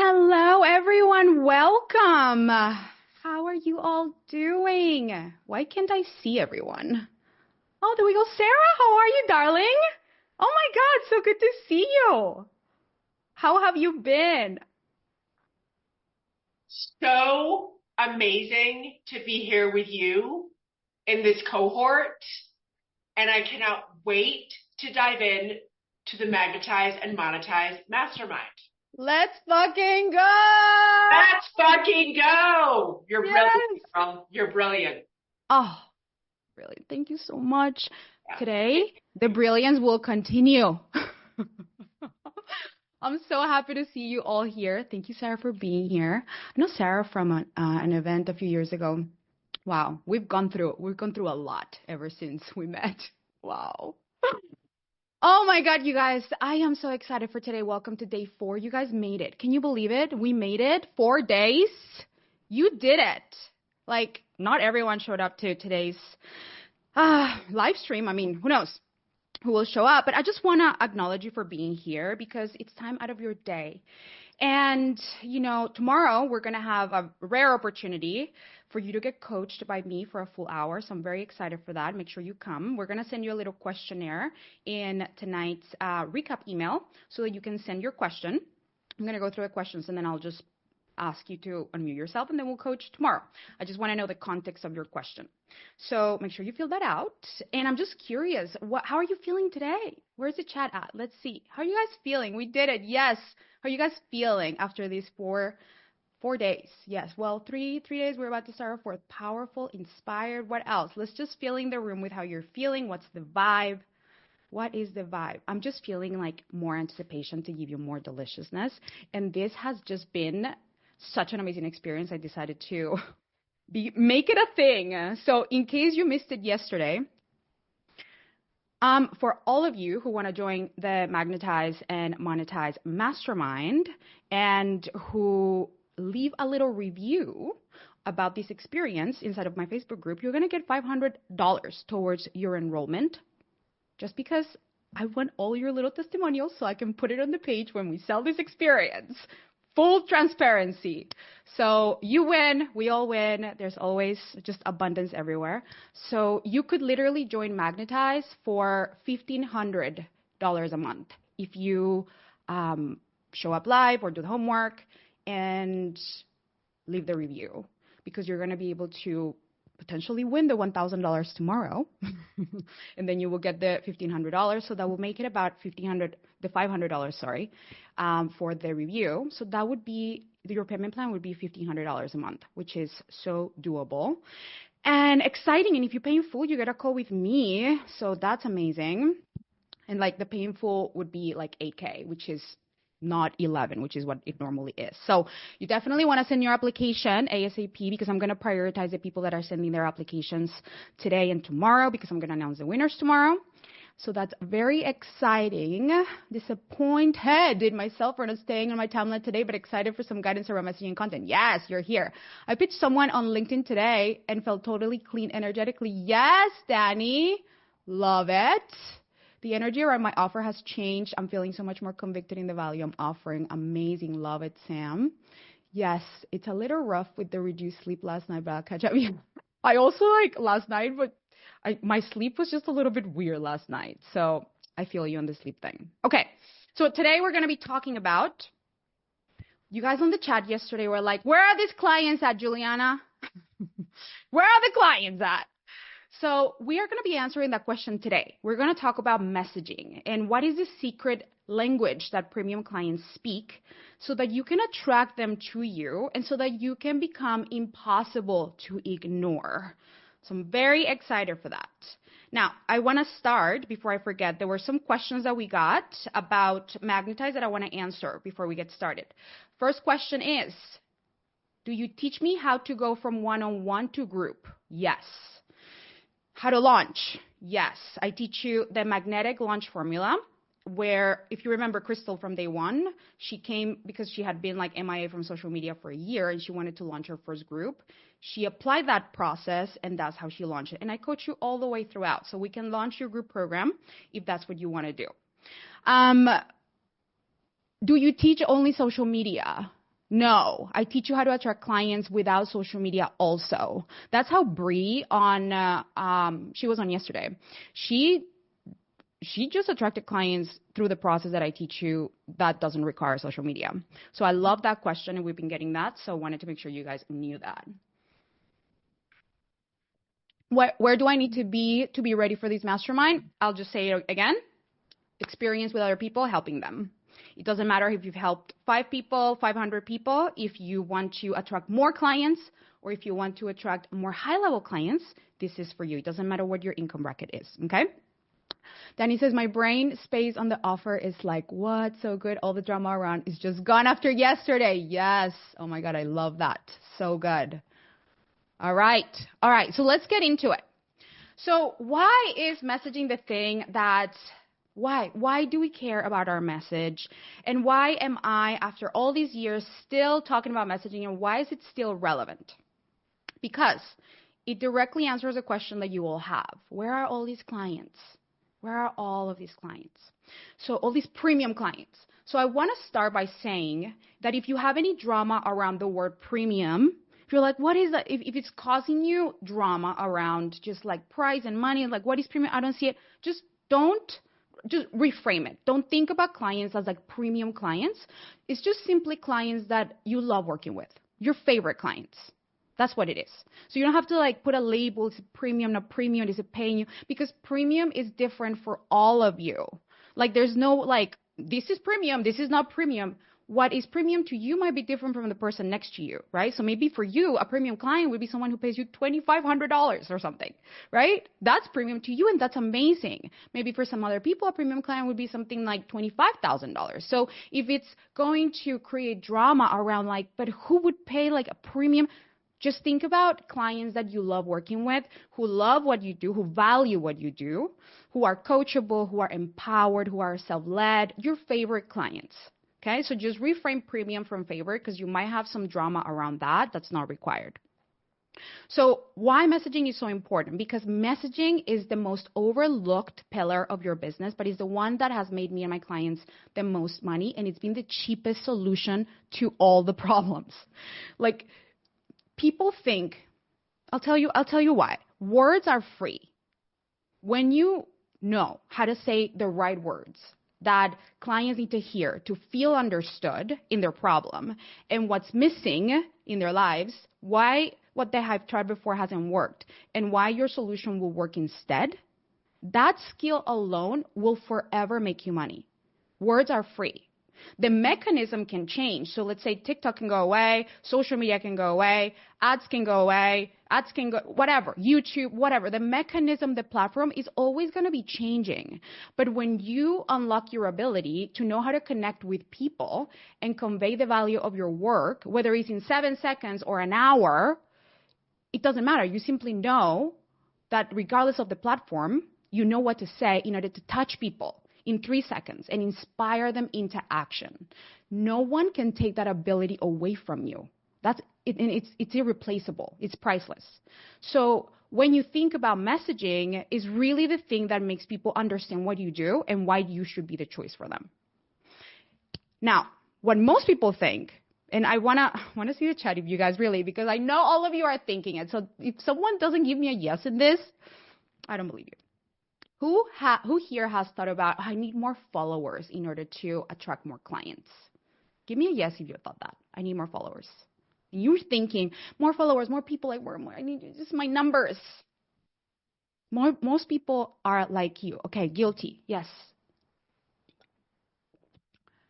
Hello, everyone. Welcome. How are you all doing? Why can't I see everyone? Oh, there we go. Sarah, how are you, darling? Oh my God, so good to see you. How have you been? So amazing to be here with you in this cohort, and I cannot wait to dive in to the Magnetize and Monetize Mastermind. Let's fucking go. Let's fucking go! You're brilliant, Yes. girl. You're brilliant. Oh, really? Thank you so much. Yeah. Today, the brilliance will continue. I'm so happy to see you all here. Thank you, Sarah, for being here. I know Sarah from an event a few years ago. Wow, we've gone through a lot ever since we met. Wow. Oh my God, you guys, I am so excited for today. Welcome to day 4. You guys made it. Can you believe it? We made it 4 days. You did it. Like, not everyone showed up to today's live stream. I mean, who knows who will show up? But I just want to acknowledge you for being here because it's time out of your day. And, tomorrow we're going to have a rare opportunity for you to get coached by me for a full hour. So I'm very excited for that. Make sure you come. We're going to send you a little questionnaire in tonight's recap email so that you can send your question. I'm going to go through the questions and then I'll just ask you to unmute yourself and then we'll coach tomorrow. I just want to know the context of your question. So make sure you fill that out. And I'm just curious, how are you feeling today? Where's the chat at? Let's see. How are you guys feeling? We did it. Yes. How are you guys feeling after these four days? Yes. Well, three days. We're about to start our fourth. Powerful, inspired. What else? Let's just fill in the room with how you're feeling. What's the vibe? What is the vibe? I'm just feeling like more anticipation to give you more deliciousness. And this has just been such an amazing experience. I decided to make it a thing. So in case you missed it yesterday, for all of you who want to join the Magnetize and Monetize Mastermind and who leave a little review about this experience inside of my Facebook group, you're going to get $500 towards your enrollment just because I want all your little testimonials so I can put it on the page when we sell this experience. Full transparency. So you win, we all win. There's always just abundance everywhere. So you could literally join Magnetize for $1,500 a month if you show up live or do the homework and leave the review, because you're going to be able to potentially win the $1,000 tomorrow, and then you will get the $1,500. So that will make it about $500, for the review. So that would be, your payment plan would be $1,500 a month, which is so doable and exciting. And if you pay in full, you get a call with me. So that's amazing. And like the pay in full would be like $8K, which is not 11, which is what it normally is. So you definitely want to send your application ASAP, because I'm going to prioritize the people that are sending their applications today and tomorrow, because I'm going to announce the winners tomorrow. So that's very exciting. Disappointed in myself for not staying on my timeline today, but excited for some guidance around messaging content. Yes, you're here. I pitched someone on LinkedIn today and felt totally clean energetically. Yes, Danny. Love it. The energy around my offer has changed. I'm feeling so much more convicted in the value I'm offering. Amazing. Love it, Sam. Yes, it's a little rough with the reduced sleep last night, but I'll catch up. I also last night, but my sleep was just a little bit weird last night. So I feel you on the sleep thing. Okay. So today we're going to be talking about, you guys on the chat yesterday were like, where are these clients at, Juliana? Where are the clients at? So we are going to be answering that question today. We're going to talk about messaging and what is the secret language that premium clients speak so that you can attract them to you and so that you can become impossible to ignore. So I'm very excited for that. Now, I want to start, before I forget, there were some questions that we got about Magnetize that I want to answer before we get started. First question is, do you teach me how to go from one-on-one to group? Yes. How to launch? Yes. I teach you the magnetic launch formula, where, if you remember Crystal from day one, she came because she had been like MIA from social media for a year and she wanted to launch her first group. She applied that process and that's how she launched it. And I coach you all the way throughout. So we can launch your group program if that's what you want to do. Do you teach only social media? No, I teach you how to attract clients without social media also. That's how Bree she was on yesterday. She just attracted clients through the process that I teach you that doesn't require social media. So I love that question, and we've been getting that. So I wanted to make sure you guys knew that. Where do I need to be ready for this mastermind? I'll just say it again. Experience with other people, helping them. It doesn't matter if you've helped 5 people, 500 people. If you want to attract more clients, or if you want to attract more high-level clients, this is for you. It doesn't matter what your income bracket is, okay? Danny says, my brain space on the offer is like, what? So good. All the drama around is just gone after yesterday. Yes. Oh my God, I love that. So good. All right. So let's get into it. So why is messaging the thing that, why do we care about our message? And why am I, after all these years, still talking about messaging, and why is it still relevant? Because it directly answers a question that you all have. Where are all these clients? Where are all of these clients? So all these premium clients. So I want to start by saying that if you have any drama around the word premium, if you're like, what is that? If it's causing you drama around just like price and money, like what is premium? I don't see it. Just reframe it. Don't think about clients as like premium clients. It's just simply clients that you love working with, your favorite clients. That's what it is. So you don't have to like put a label. Is it premium, not premium? Is it paying you? Because premium is different for all of you. Like there's no like, this is premium, this is not premium. What is premium to you might be different from the person next to you, right? So maybe for you, a premium client would be someone who pays you $2,500 or something, right? That's premium to you, and that's amazing. Maybe for some other people, a premium client would be something like $25,000. So if it's going to create drama around like, but who would pay like a premium? Just think about clients that you love working with, who love what you do, who value what you do, who are coachable, who are empowered, who are self-led, your favorite clients. Okay, so just reframe premium from favorite because you might have some drama around that. That's not required. So why messaging is so important? Because messaging is the most overlooked pillar of your business, but it's the one that has made me and my clients the most money, and it's been the cheapest solution to all the problems. Like, people think, I'll tell you why. Words are free. When you know how to say the right words that clients need to hear to feel understood in their problem and what's missing in their lives, why what they have tried before hasn't worked, and why your solution will work instead, that skill alone will forever make you money. Words are free. The mechanism can change. So let's say TikTok can go away, social media can go away, ads can go away, whatever, YouTube, whatever. The mechanism, the platform is always going to be changing. But when you unlock your ability to know how to connect with people and convey the value of your work, whether it's in 7 seconds or an hour, it doesn't matter. You simply know that regardless of the platform, you know what to say in order to touch people in 3 seconds and inspire them into action. No one can take that ability away from you. That's it, and it's irreplaceable. It's priceless. So when you think about messaging, is really the thing that makes people understand what you do and why you should be the choice for them. Now, what most people think, and I wanna see the chat if you guys really, because I know all of you are thinking it. So if someone doesn't give me a yes in this, I don't believe you. Who here has thought about, I need more followers in order to attract more clients? Give me a yes if you thought that. I need more followers. You're thinking, more followers, more people I work more. I need just my numbers. Most people are like you. Okay, guilty. Yes.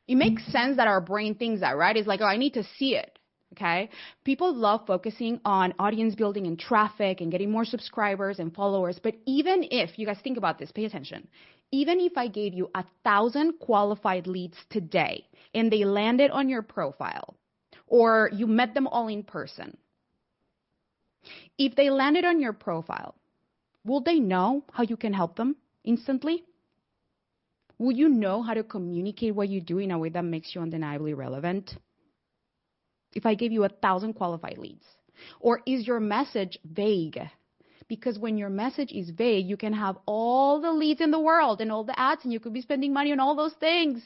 It makes sense that our brain thinks that, right? It's like, oh, I need to see it. Okay. People love focusing on audience building and traffic and getting more subscribers and followers. But even if, you guys think about this, pay attention. Even if I gave you 1,000 qualified leads today and they landed on your profile, or you met them all in person, if they landed on your profile, will they know how you can help them instantly? Will you know how to communicate what you do in a way that makes you undeniably relevant? If I gave you 1,000 qualified leads? Or is your message vague? Because when your message is vague, you can have all the leads in the world and all the ads, and you could be spending money on all those things.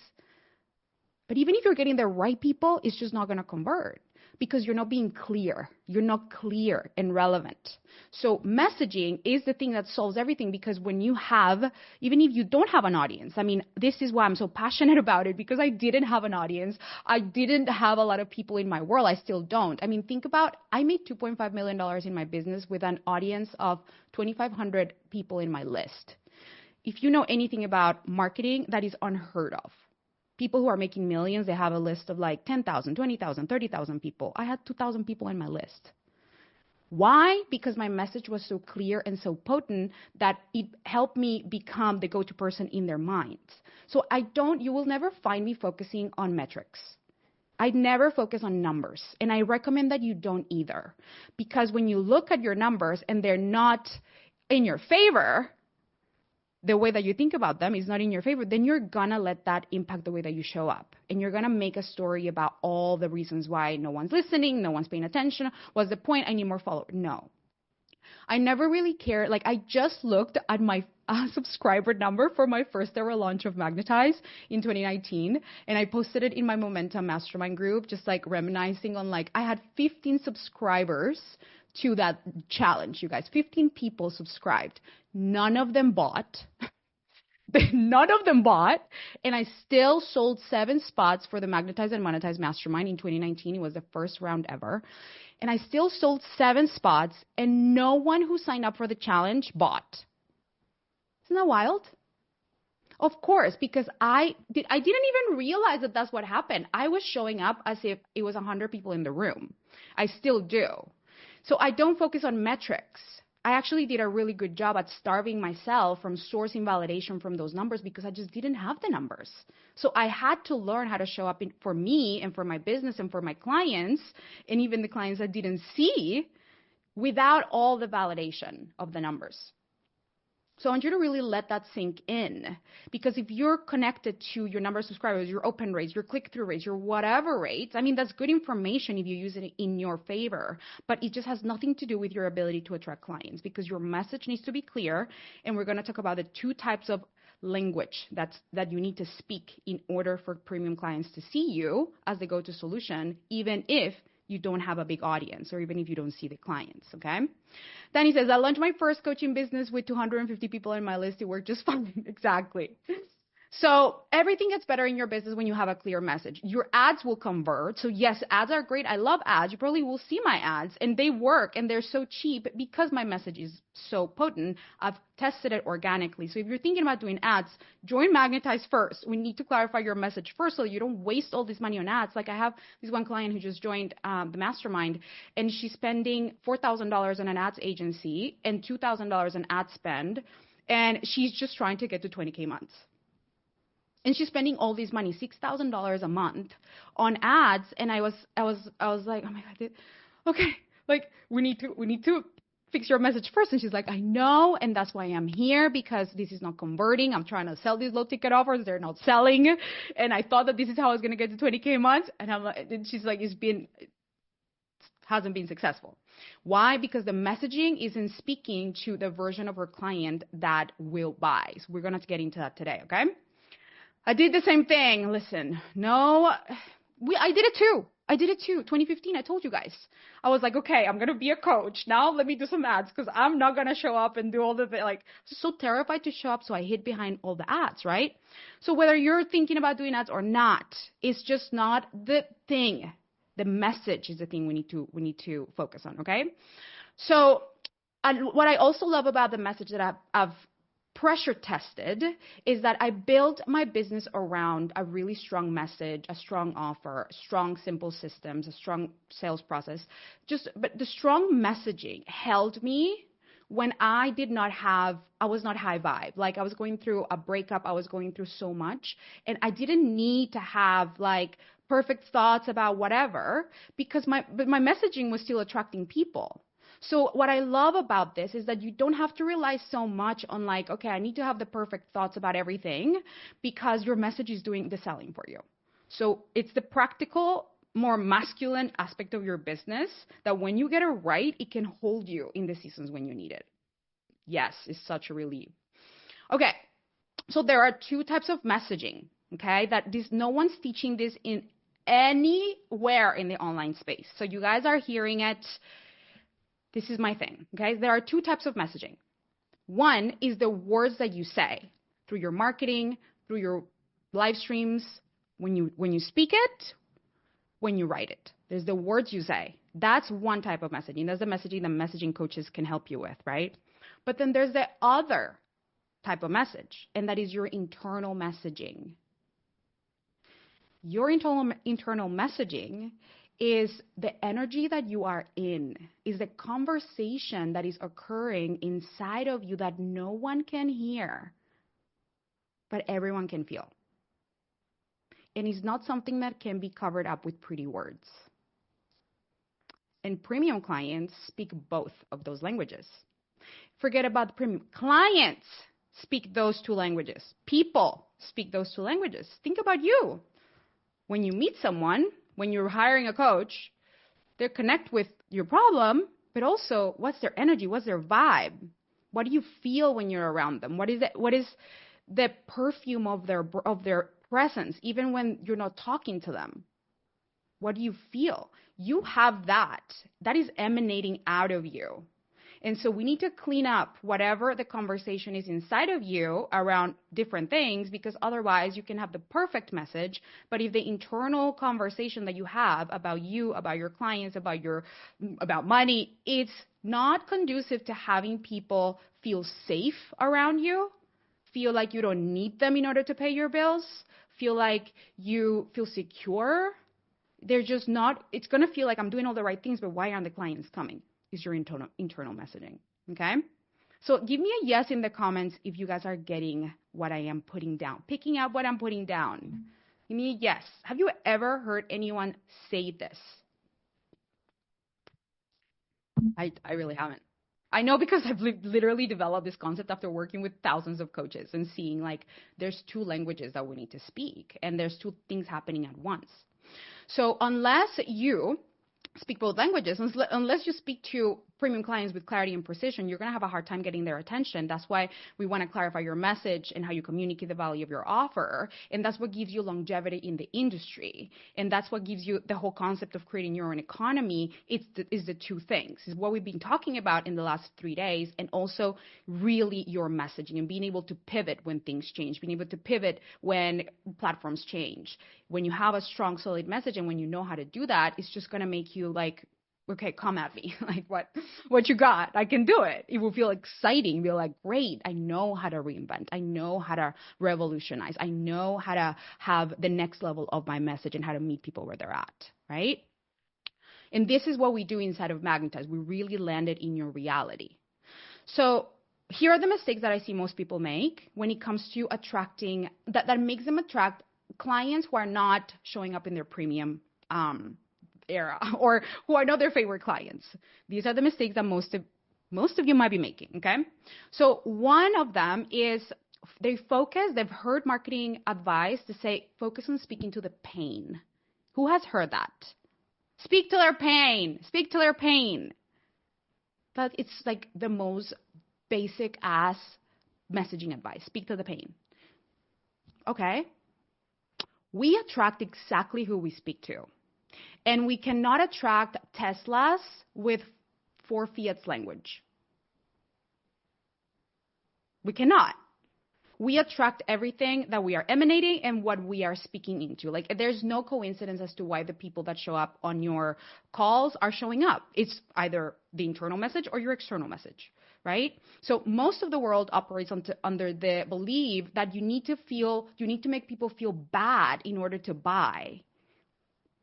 But even if you're getting the right people, it's just not going to convert because you're not being clear. You're not clear and relevant. So messaging is the thing that solves everything, because when you have, even if you don't have an audience, I mean, this is why I'm so passionate about it, because I didn't have an audience. I didn't have a lot of people in my world. I still don't. I mean, think about, I made $2.5 million in my business with an audience of 2,500 people in my list. If you know anything about marketing, that is unheard of. People who are making millions, they have a list of like 10,000, 20,000, 30,000 people. I had 2,000 people in my list. Why? Because my message was so clear and so potent that it helped me become the go-to person in their minds. So you will never find me focusing on metrics. I never focus on numbers. And I recommend that you don't either. Because when you look at your numbers and they're not in your favor, the way that you think about them is not in your favor, then you're gonna let that impact the way that you show up. And you're gonna make a story about all the reasons why no one's listening, no one's paying attention. What's the point? I need more followers. No. I never really cared. Like, I just looked at my subscriber number for my first ever launch of Magnetize in 2019. And I posted it in my Momentum Mastermind group, just like reminiscing on, like, I had 15 subscribers to that challenge, you guys. 15 people subscribed. None of them bought. None of them bought. And I still sold 7 spots for the Magnetize and Monetize Mastermind in 2019. It was the first round ever. And I still sold 7 spots, and no one who signed up for the challenge bought. Isn't that wild? Of course, because I didn't even realize that that's what happened. I was showing up as if it was 100 people in the room. I still do. So I don't focus on metrics. I actually did a really good job at starving myself from sourcing validation from those numbers because I just didn't have the numbers. So I had to learn how to show up for me and for my business and for my clients, and even the clients I didn't see, without all the validation of the numbers. So I want you to really let that sink in, because if you're connected to your number of subscribers, your open rates, your click-through rates, your whatever rates, I mean, that's good information if you use it in your favor, but it just has nothing to do with your ability to attract clients, because your message needs to be clear. And we're going to talk about the 2 types of language that you need to speak in order for premium clients to see you as the go-to solution, even if you don't have a big audience, or even if you don't see the clients, okay? Danny says, I launched my first coaching business with 250 people in my list. It worked just fine. Exactly. So everything gets better in your business when you have a clear message. Your ads will convert. So yes, ads are great. I love ads. You probably will see my ads, and they work, and they're so cheap because my message is so potent. I've tested it organically. So if you're thinking about doing ads, join Magnetize first. We need to clarify your message first so you don't waste all this money on ads. Like, I have this one client who just joined the mastermind, and she's spending $4,000 on an ads agency and $2,000 in ad spend, and she's just trying to get to 20K months. And she's spending all this money, $6,000 a month, on ads. And I was like, oh my God, okay, like we need to fix your message first. And she's like, I know, and that's why I'm here, because this is not converting. I'm trying to sell these low ticket offers, they're not selling, and I thought that this is how I was gonna get to 20K months. And she's like, it hasn't been successful. Why? Because the messaging isn't speaking to the version of her client that will buy. So we're gonna get into that today, okay? I did the same thing. Listen, I did it too. 2015, I told you guys. I was like, okay, I'm going to be a coach. Now let me do some ads, because I'm not going to show up and do all the things. Like, so terrified to show up, so I hid behind all the ads, right? So whether you're thinking about doing ads or not, it's just not the thing. The message is the thing we need to focus on, okay? So what I also love about the message that I've pressure tested is that I built my business around a really strong message, a strong offer, strong, simple systems, a strong sales process. But the strong messaging held me when I was not high vibe. Like, I was going through a breakup. I was going through so much, and I didn't need to have like perfect thoughts about whatever, because my messaging was still attracting people. So what I love about this is that you don't have to rely so much on like, okay, I need to have the perfect thoughts about everything, because your message is doing the selling for you. So it's the practical, more masculine aspect of your business that when you get it right, it can hold you in the seasons when you need it. Yes, it's such a relief. Okay, so there are 2 types of messaging. okay? No one's teaching this in anywhere in the online space. So you guys are hearing it. This is my thing, okay? There are two types of messaging. One is the words that you say through your marketing, through your live streams, when you speak it, when you write it. There's the words you say. That's one type of messaging. That's the messaging that messaging coaches can help you with, right? But then there's the other type of message, and that is your internal messaging. Your internal messaging is the energy that you are in, is the conversation that is occurring inside of you that no one can hear, but everyone can feel. And it's not something that can be covered up with pretty words. And premium clients speak both of those languages. Forget about the premium. Clients speak those two languages. People speak those two languages. Think about you. When you meet someone, when you're hiring a coach, they connect with your problem, but also what's their energy? What's their vibe? What do you feel when you're around them? What is the perfume of their presence, even when you're not talking to them? What do you feel? You have that. That is emanating out of you. And so we need to clean up whatever the conversation is inside of you around different things, because otherwise you can have the perfect message, but if the internal conversation that you have about you, about your clients, about money, it's not conducive to having people feel safe around you, feel like you don't need them in order to pay your bills, feel like you feel secure. They're just not, it's going to feel like I'm doing all the right things, but why aren't the clients coming? Is your internal messaging, okay? So give me a yes in the comments if you guys are getting what I am putting down, picking up what I'm putting down. Give me a yes. Have you ever heard anyone say this? I really haven't. I know, because I've literally developed this concept after working with thousands of coaches and seeing like there's two languages that we need to speak and there's two things happening at once. So unless you speak both languages, unless you speak to premium clients with clarity and precision, you're going to have a hard time getting their attention. That's why we want to clarify your message and how you communicate the value of your offer. And that's what gives you longevity in the industry. And that's what gives you the whole concept of creating your own economy. Is the two things. Is what we've been talking about in the last 3 days, and also really your messaging and being able to pivot when things change, being able to pivot when platforms change. When you have a strong, solid message and when you know how to do that, it's just going to make you like, okay, come at me. Like, what you got? I can do it. It will feel exciting. Feel like, great, I know how to reinvent. I know how to revolutionize. I know how to have the next level of my message and how to meet people where they're at, right? And this is what we do inside of Magnetize. We really land it in your reality. So here are the mistakes that I see most people make when it comes to attracting, that makes them attract clients who are not showing up in their premium era, or who are not their favorite clients. These are the mistakes that most of you might be making, okay? So one of them is they've heard marketing advice to say, focus on speaking to the pain. Who has heard that? Speak to their pain. Speak to their pain. But it's like the most basic ass messaging advice. Speak to the pain. Okay? We attract exactly who we speak to. And we cannot attract Teslas with 4 Fiat's language. We cannot. We attract everything that we are emanating and what we are speaking into. Like, there's no coincidence as to why the people that show up on your calls are showing up. It's either the internal message or your external message, right? So most of the world operates under the belief that you need to make people feel bad in order to buy.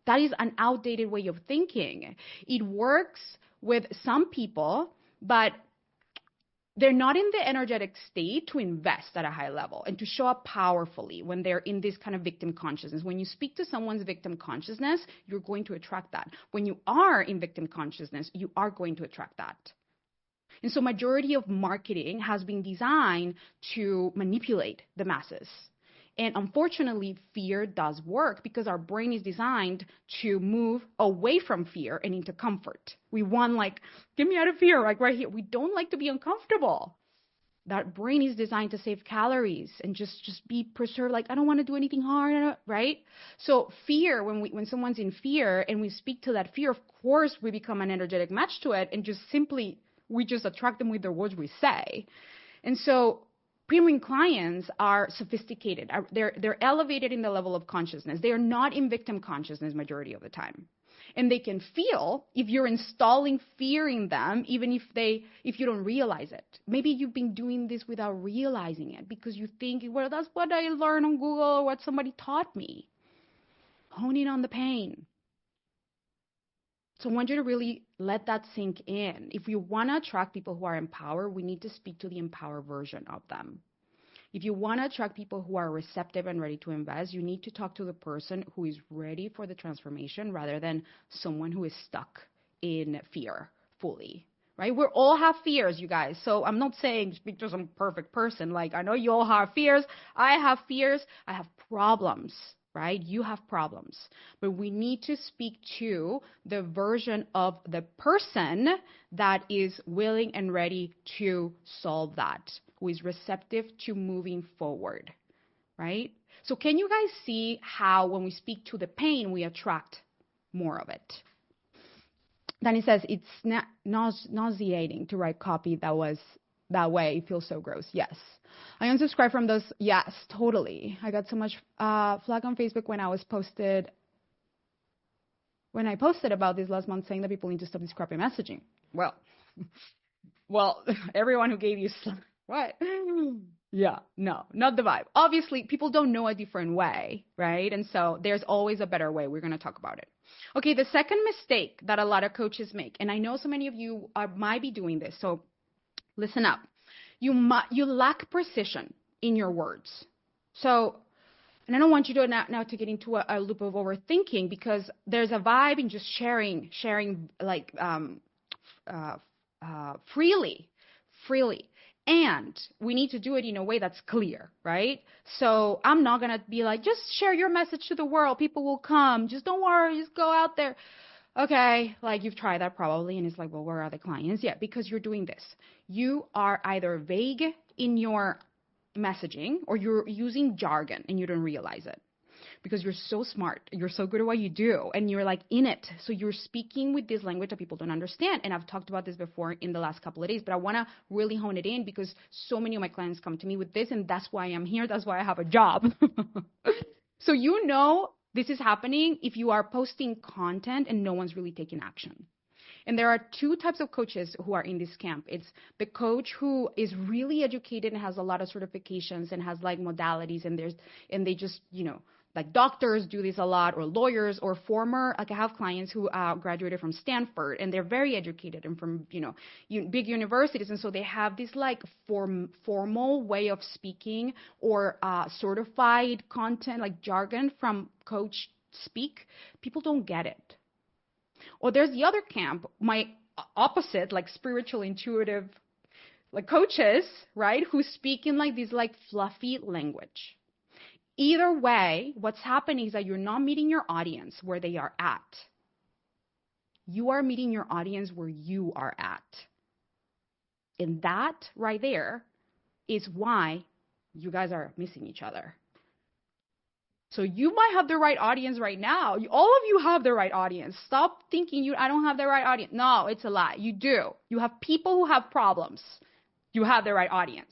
That is an outdated way of thinking. It works with some people, but they're not in the energetic state to invest at a high level and to show up powerfully when they're in this kind of victim consciousness. When you speak to someone's victim consciousness, you're going to attract that. When you are in victim consciousness, you are going to attract that. And so majority of marketing has been designed to manipulate the masses. And unfortunately, fear does work because our brain is designed to move away from fear and into comfort. We want, like, get me out of fear, like right here. We don't like to be uncomfortable. That brain is designed to save calories and just be preserved. Like, I don't want to do anything hard, right? So fear, when someone's in fear and we speak to that fear, of course we become an energetic match to it, and just simply we just attract them with the words we say. And so premium clients are sophisticated. They're elevated in the level of consciousness. They are not in victim consciousness majority of the time. And they can feel if you're installing fear in them, even if you don't realize it. Maybe you've been doing this without realizing it because you think, well, that's what I learned on Google or what somebody taught me. Hone in on the pain. So I want you to really let that sink in. If we want to attract people who are empowered, we need to speak to the empowered version of them. If you want to attract people who are receptive and ready to invest, you need to talk to the person who is ready for the transformation rather than someone who is stuck in fear fully, right? We all have fears, you guys. So I'm not saying speak to some perfect person. Like, I know you all have fears. I have fears. I have problems, right? You have problems. But we need to speak to the version of the person that is willing and ready to solve that, who is receptive to moving forward, right? So can you guys see how when we speak to the pain, we attract more of it? Danny says it's nauseating to write copy that was that way. It feels so gross. Yes. I unsubscribed from those. Yes, totally. I got so much flag on Facebook when I posted about this last month saying that people need to stop this crappy messaging. Well, everyone who gave you what? Yeah, no, not the vibe. Obviously, people don't know a different way, right? And so there's always a better way. We're going to talk about it. Okay, the second mistake that a lot of coaches make, and I know so many of you might be doing this, so listen up. You lack precision in your words. So, and I don't want you to now to get into a loop of overthinking, because there's a vibe in just sharing like freely. And we need to do it in a way that's clear, right? So I'm not going to be like, just share your message to the world. People will come. Just don't worry. Just go out there. Okay, like you've tried that probably, and it's like, well, where are the clients? Yeah, because you're doing this. You are either vague in your messaging or you're using jargon and you don't realize it because you're so smart. You're so good at what you do and you're like in it. So you're speaking with this language that people don't understand. And I've talked about this before in the last couple of days, but I want to really hone it in because so many of my clients come to me with this, and that's why I'm here. That's why I have a job. So you know this is happening if you are posting content and no one's really taking action. And there are two types of coaches who are in this camp. It's the coach who is really educated and has a lot of certifications and has like modalities, and they just, like doctors do this a lot, or lawyers, or former, like I have clients who graduated from Stanford and they're very educated and from, big universities. And so they have this like formal way of speaking or certified content, like jargon from coach speak. People don't get it. Or there's the other camp, my opposite, like spiritual, intuitive, like coaches, right? Who speak in like this like fluffy language. Either way, what's happening is that you're not meeting your audience where they are at. You are meeting your audience where you are at. And that right there is why you guys are missing each other. So you might have the right audience right now. All of you have the right audience. Stop thinking I don't have the right audience. No, it's a lie. You do. You have people who have problems. You have the right audience.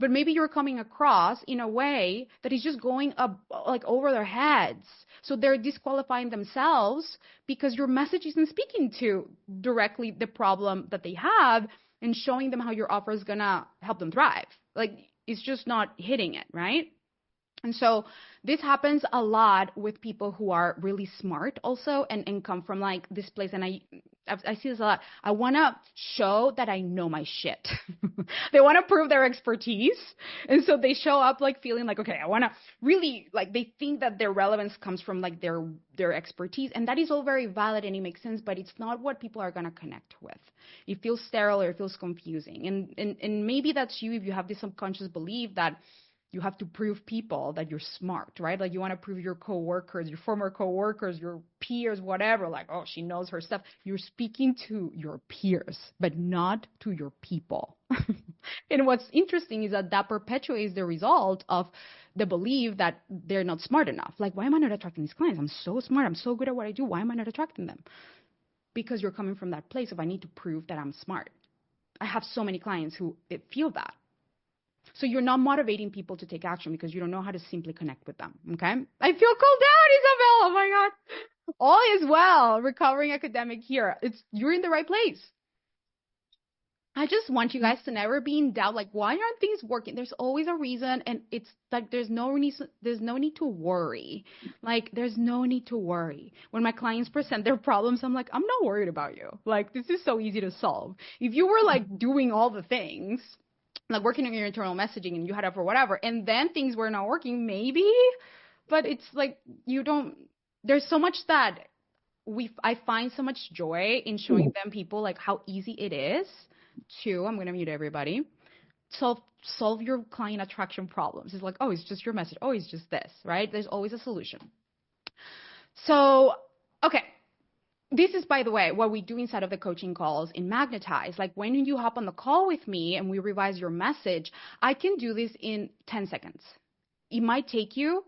But maybe you're coming across in a way that is just going up like over their heads. So they're disqualifying themselves because your message isn't speaking to directly the problem that they have and showing them how your offer is going to help them thrive. Like it's just not hitting it, right? And so this happens a lot with people who are really smart also and come from like this place. And I see this a lot. I want to show that I know my shit. They want to prove their expertise. And so they show up like feeling like, okay, I want to really like, they think that their relevance comes from like their expertise. And that is all very valid and it makes sense, but it's not what people are going to connect with. It feels sterile or it feels confusing. And maybe that's you if you have this subconscious belief that you have to prove people that you're smart, right? Like you want to prove your coworkers, your former coworkers, your peers, whatever, like, oh, she knows her stuff. You're speaking to your peers, but not to your people. And what's interesting is that perpetuates the result of the belief that they're not smart enough. Like, why am I not attracting these clients? I'm so smart. I'm so good at what I do. Why am I not attracting them? Because you're coming from that place of I need to prove that I'm smart. I have so many clients who feel that. So you're not motivating people to take action because you don't know how to simply connect with them, okay? I feel called out, Isabel. Oh, my God. All is well. Recovering academic here. You're in the right place. I just want you guys to never be in doubt. Like, why aren't things working? There's always a reason, and it's like there's no need to worry. Like, there's no need to worry. When my clients present their problems, I'm like, I'm not worried about you. Like, this is so easy to solve. If you were like doing all the things, like working on your internal messaging, and you had it for whatever, and then things were not working, maybe. But it's like you don't. There's so much that I find so much joy in showing them people like how easy it is to, I'm going to mute everybody, solve your client attraction problems. It's like, oh, it's just your message. Oh, it's just this, right? There's always a solution. So, okay. This is, by the way, what we do inside of the coaching calls in Magnetize. Like when you hop on the call with me and we revise your message, I can do this in 10 seconds. It might take you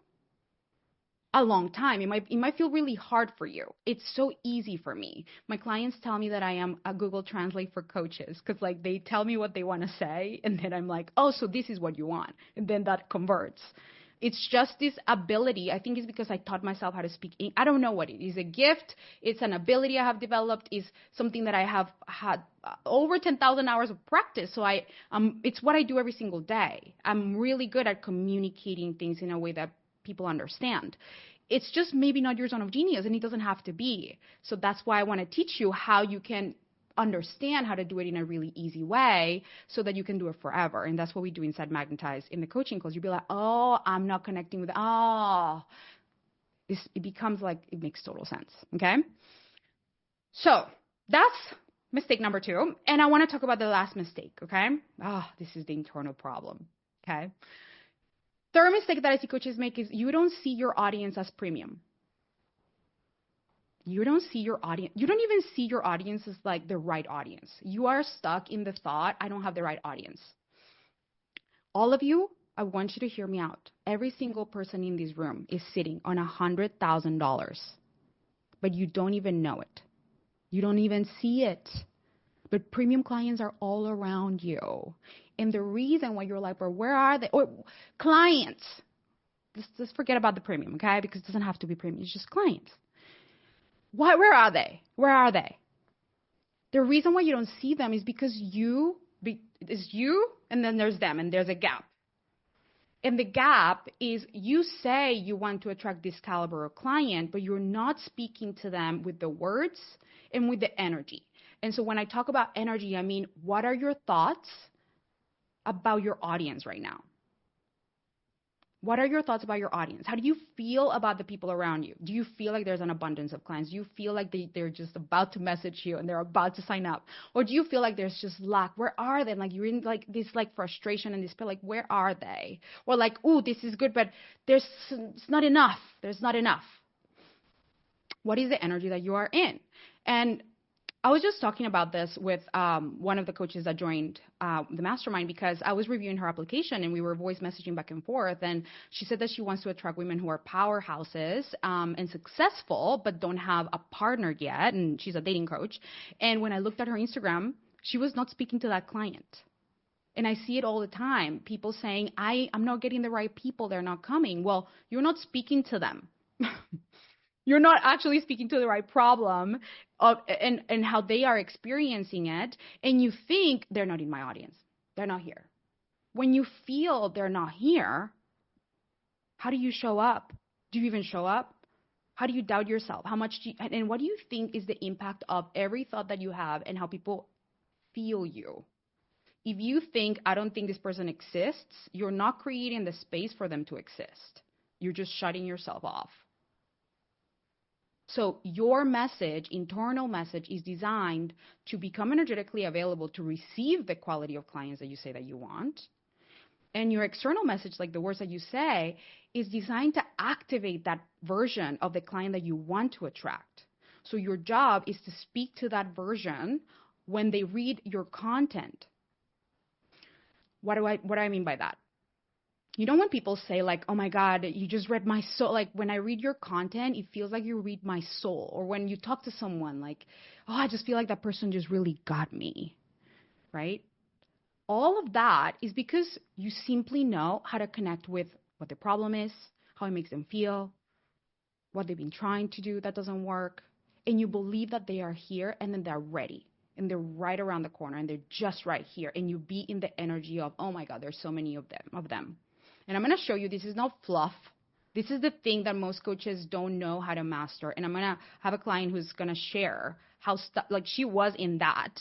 a long time. It might feel really hard for you. It's so easy for me. My clients tell me that I am a Google Translate for coaches because like they tell me what they want to say and then I'm like, oh, so this is what you want. And then that converts. It's just this ability. I think it's because I taught myself how to speak. I don't know what it is. A gift. It's an ability I have developed. Is something that I have had over 10,000 hours of practice. So it's what I do every single day. I'm really good at communicating things in a way that people understand. It's just maybe not your zone of genius, and it doesn't have to be. So that's why I want to teach you how you can understand how to do it in a really easy way so that you can do it forever. And that's what we do inside Magnetize in the coaching calls. You'll be like, oh, I'm not connecting with, it becomes like, it makes total sense. Okay. So that's mistake number 2. And I want to talk about the last mistake. Okay. This is the internal problem. Okay. Third mistake that I see coaches make is you don't see your audience as premium. You don't see your audience. You don't even see your audience as like the right audience. You are stuck in the thought, I don't have the right audience. All of you, I want you to hear me out. Every single person in this room is sitting on $100,000, but you don't even know it. You don't even see it. But premium clients are all around you. And the reason why you're like, but where are they? Or clients. Just forget about the premium, okay? Because it doesn't have to be premium. It's just clients. Where are they? Where are they? The reason why you don't see them is because it's you, and then there's them, and there's a gap. And the gap is you say you want to attract this caliber of client, but you're not speaking to them with the words and with the energy. And so when I talk about energy, I mean, what are your thoughts about your audience right now? What are your thoughts about your audience? How do you feel about the people around you? Do you feel like there's an abundance of clients? Do you feel like they're just about to message you and they're about to sign up? Or do you feel like there's just lack? Where are they? Like you're in like this like frustration and despair, like where are they? Or like, oh, this is good, but it's not enough. There's not enough. What is the energy that you are in? And I was just talking about this with one of the coaches that joined the mastermind because I was reviewing her application and we were voice messaging back and forth. And she said that she wants to attract women who are powerhouses and successful, but don't have a partner yet. And she's a dating coach. And when I looked at her Instagram, she was not speaking to that client. And I see it all the time. People saying, I'm not getting the right people. They're not coming. Well, you're not speaking to them. You're not actually speaking to the right problem and how they are experiencing it. And you think they're not in my audience. They're not here. When you feel they're not here, how do you show up? Do you even show up? How do you doubt yourself? And what do you think is the impact of every thought that you have and how people feel you? If you think, I don't think this person exists, you're not creating the space for them to exist. You're just shutting yourself off. So your message, internal message, is designed to become energetically available to receive the quality of clients that you say that you want. And your external message, like the words that you say, is designed to activate that version of the client that you want to attract. So your job is to speak to that version when they read your content. What do I mean by that? You know when people say like, oh my God, you just read my soul. Like when I read your content, it feels like you read my soul. Or when you talk to someone like, oh, I just feel like that person just really got me, right? All of that is because you simply know how to connect with what the problem is, how it makes them feel, what they've been trying to do that doesn't work. And you believe that they are here and then they're ready and they're right around the corner and they're just right here. And you be in the energy of, oh my God, there's so many of them. And I'm going to show you, this is not fluff. This is the thing that most coaches don't know how to master. And I'm going to have a client who's going to share how, like she was in that.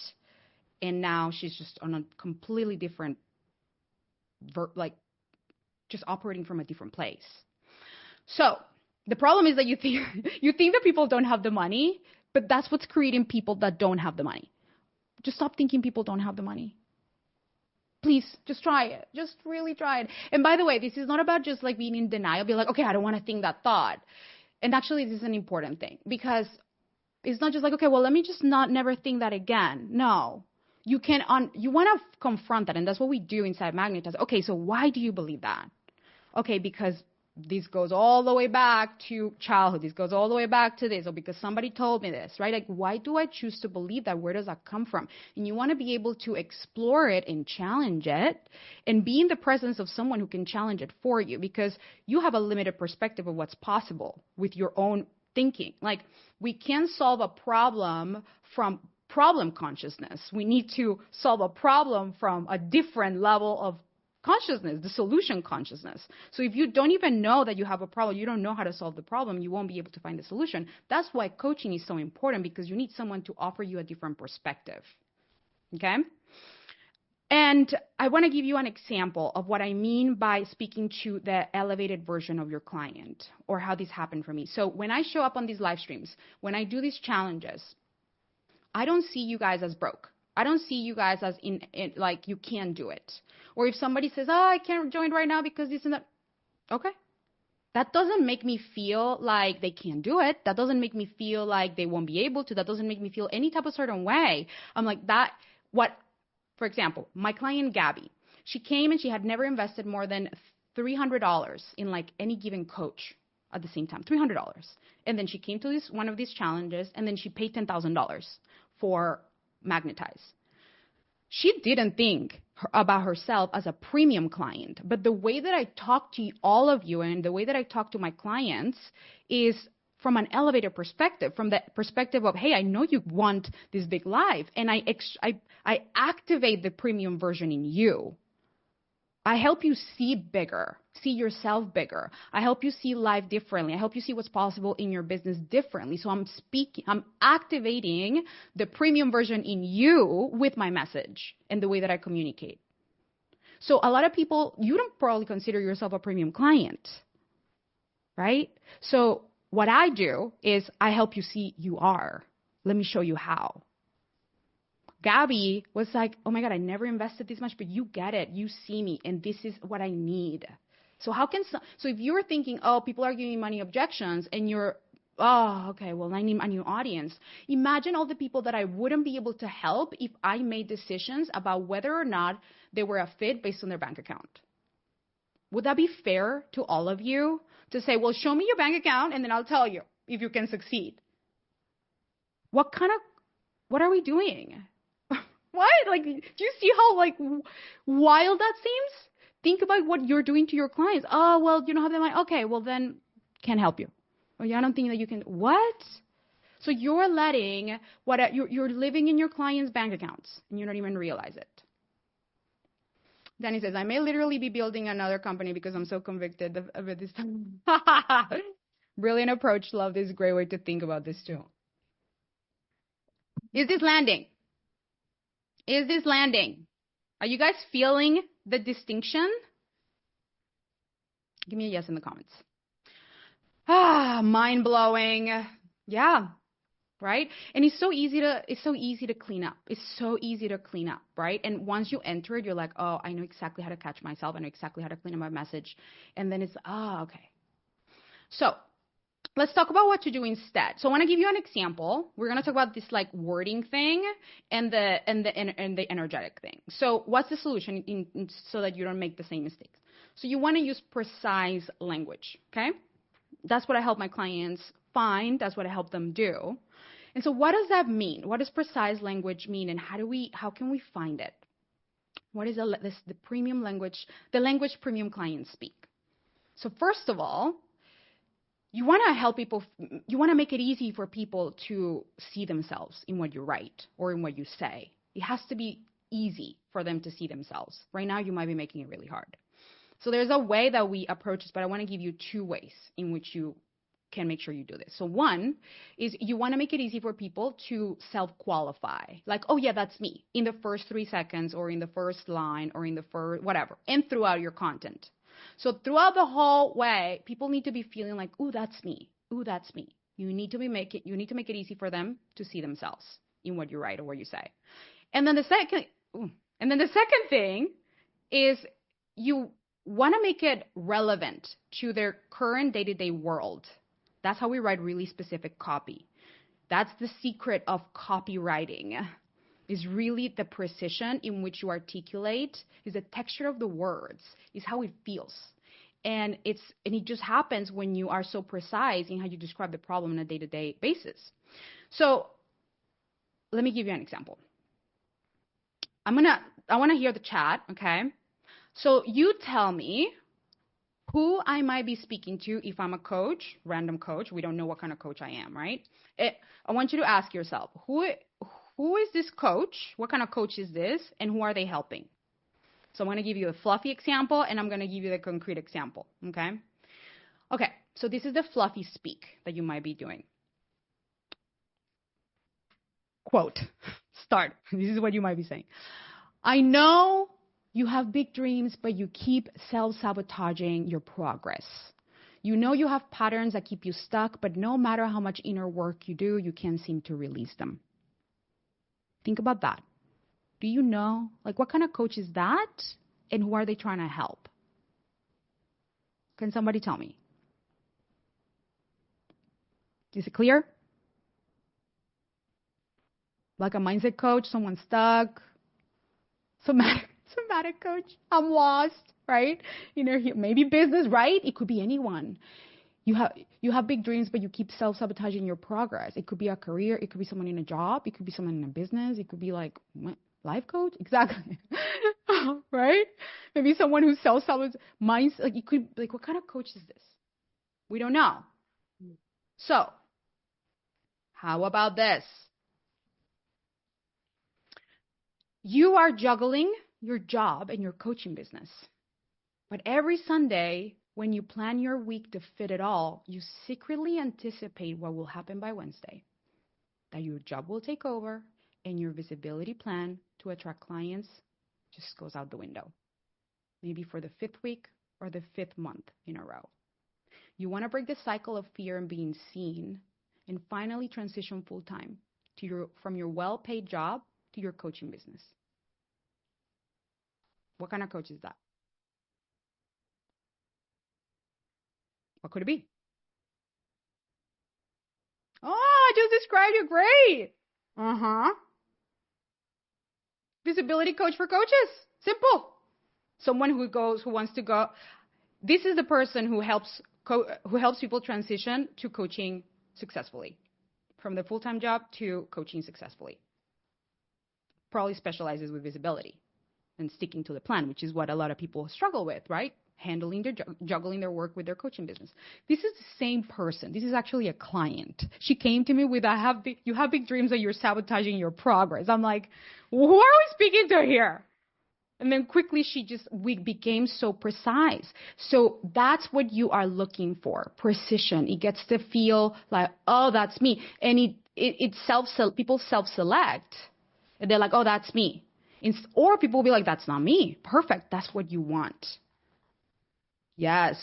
And now she's just on a completely different, like just operating from a different place. So the problem is that you think that people don't have the money, but that's what's creating people that don't have the money. Just stop thinking people don't have the money. Please, just try it. Just really try it. And by the way, this is not about just like being in denial. Be like, okay, I don't want to think that thought. And actually, this is an important thing because it's not just like, okay, well, let me just never think that again. No, you want to confront that. And that's what we do inside Magnetize. Okay, so why do you believe that? Okay, because this goes all the way back to childhood. This goes all the way back to this, or because somebody told me this, right? Like, why do I choose to believe that? Where does that come from? And you want to be able to explore it and challenge it and be in the presence of someone who can challenge it for you, because you have a limited perspective of what's possible with your own thinking. Like, we can't solve a problem from problem consciousness. We need to solve a problem from a different level of consciousness, the solution consciousness. So if you don't even know that you have a problem, you don't know how to solve the problem, you won't be able to find the solution. That's why coaching is so important, because you need someone to offer you a different perspective. Okay? And I want to give you an example of what I mean by speaking to the elevated version of your client, or how this happened for me. So when I show up on these live streams, when I do these challenges, I don't see you guys as broke. I don't see you guys as in like you can't do it. Or if somebody says, oh, I can't join right now because this and that. Okay. That doesn't make me feel like they can't do it. That doesn't make me feel like they won't be able to. That doesn't make me feel any type of certain way. I'm like that. For example, my client Gabby, she came and she had never invested more than $300 in like any given coach at the same time, $300. And then she came to one of these challenges, and then she paid $10,000 for Magnetize. She didn't think about herself as a premium client, but the way that I talk to all of you and the way that I talk to my clients is from an elevated perspective, from the perspective of, hey, I know you want this big life, and I activate the premium version in you. I help you see bigger, see yourself bigger. I help you see life differently. I help you see what's possible in your business differently. So I'm activating the premium version in you with my message and the way that I communicate. So a lot of people, you don't probably consider yourself a premium client, right? So what I do is I help you see you are. Let me show you how. Gabby was like, oh my God, I never invested this much, but you get it. You see me, and this is what I need. So so if you're thinking, oh, people are giving me money objections, and you're, oh, okay, well, I need a new audience. Imagine all the people that I wouldn't be able to help if I made decisions about whether or not they were a fit based on their bank account. Would that be fair to all of you to say, well, show me your bank account, and then I'll tell you if you can succeed? What are we doing? What? Like, do you see how like wild that seems? Think about what you're doing to your clients. Oh, well, you don't have the money. Okay, well then, can't help you. Oh, yeah, I don't think that you can. What? So you're letting you're living in your clients' bank accounts, and you don't even realize it. Danny says, I may literally be building another company because I'm so convicted of it this time. Brilliant approach. Love this. Great way to think about this too. Is this landing? Is this landing? Are you guys feeling the distinction? Give me a yes in the comments. Mind blowing. Yeah. right? And it's so easy to clean up. It's so easy to clean up, right? And once you enter it, you're like, oh, I know exactly how to catch myself. I know exactly how to clean up my message. And then it's, okay. So let's talk about what to do instead. So I want to give you an example. We're going to talk about this like wording thing and the energetic thing. So what's the solution so that you don't make the same mistakes? So you want to use precise language, okay? That's what I help my clients find. That's what I help them do. And so what does that mean? What does precise language mean, and how can we find it? What is the premium language, the language premium clients speak? So first of all, you want to help people, you want to make it easy for people to see themselves in what you write or in what you say. It has to be easy for them to see themselves. Right now, you might be making it really hard. So there's a way that we approach this, but I want to give you 2 ways in which you can make sure you do this. So one is you want to make it easy for people to self-qualify. Like, oh yeah, that's me, in the first 3 seconds or in the first line or in the first, whatever, and throughout your content. So throughout the whole way, people need to be feeling like, ooh, that's me. Ooh, that's me. You need to make it easy for them to see themselves in what you write or what you say. And then the second thing is you want to make it relevant to their current day-to-day world. That's how we write really specific copy. That's the secret of copywriting, is really the precision in which you articulate, is the texture of the words, is how it feels. And it just happens when you are so precise in how you describe the problem on a day-to-day basis. So let me give you an example. I want to hear the chat, okay? So you tell me who I might be speaking to if I'm a coach, random coach. We don't know what kind of coach I am, right? I want you to ask yourself, who is this coach? What kind of coach is this? And who are they helping? So I'm going to give you a fluffy example, and I'm going to give you the concrete example, okay? Okay, so this is the fluffy speak that you might be doing. Quote, start. This is what you might be saying. I know you have big dreams, but you keep self-sabotaging your progress. You know you have patterns that keep you stuck, but no matter how much inner work you do, you can't seem to release them. Think about that. Do you know, like, what kind of coach is that? And who are they trying to help? Can somebody tell me? Is it clear? Like a mindset coach, someone stuck, somatic coach, I'm lost, right? You know, maybe business, right? It could be anyone. You have big dreams, but you keep self-sabotaging your progress. It could be a career. It could be someone in a job. It could be someone in a business. It could be like life coach. Exactly. Right? Maybe someone who self-sabotages minds. Like, it could, like, what kind of coach is this? We don't know. So how about this? You are juggling your job and your coaching business. But every Sunday, when you plan your week to fit it all, you secretly anticipate what will happen by Wednesday. That your job will take over and your visibility plan to attract clients just goes out the window. Maybe for the 5th week or the 5th month in a row. You want to break the cycle of fear and being seen and finally transition full-time from your well-paid job to your coaching business. What kind of coach is that? What could it be? Oh, I just described you. Great. Visibility coach for coaches. Simple. Someone who wants to go. This is the person who helps people transition to coaching successfully, from the full-time job to coaching successfully. Probably specializes with visibility and sticking to the plan, which is what a lot of people struggle with, right? Juggling their work with their coaching business. This is the same person. This is actually a client. She came to me with, you have big dreams that you're sabotaging your progress. I'm like, who are we speaking to here? And then quickly we became so precise. So that's what you are looking for, precision. It gets to feel like, oh, that's me. And people self-select. And they're like, oh, that's me. Or people will be like, that's not me. Perfect. That's what you want. Yes.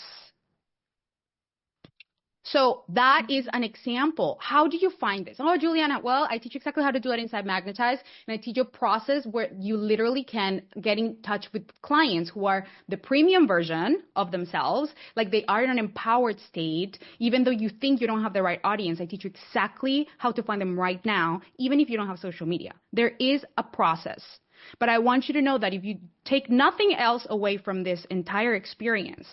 So that is an example. How do you find this? Oh, Juliana, well, I teach exactly how to do it inside Magnetize, and I teach a process where you literally can get in touch with clients who are the premium version of themselves, like they are in an empowered state, even though you think you don't have the right audience. I teach you exactly how to find them right now, even if you don't have social media. There is a process. But I want you to know that if you take nothing else away from this entire experience,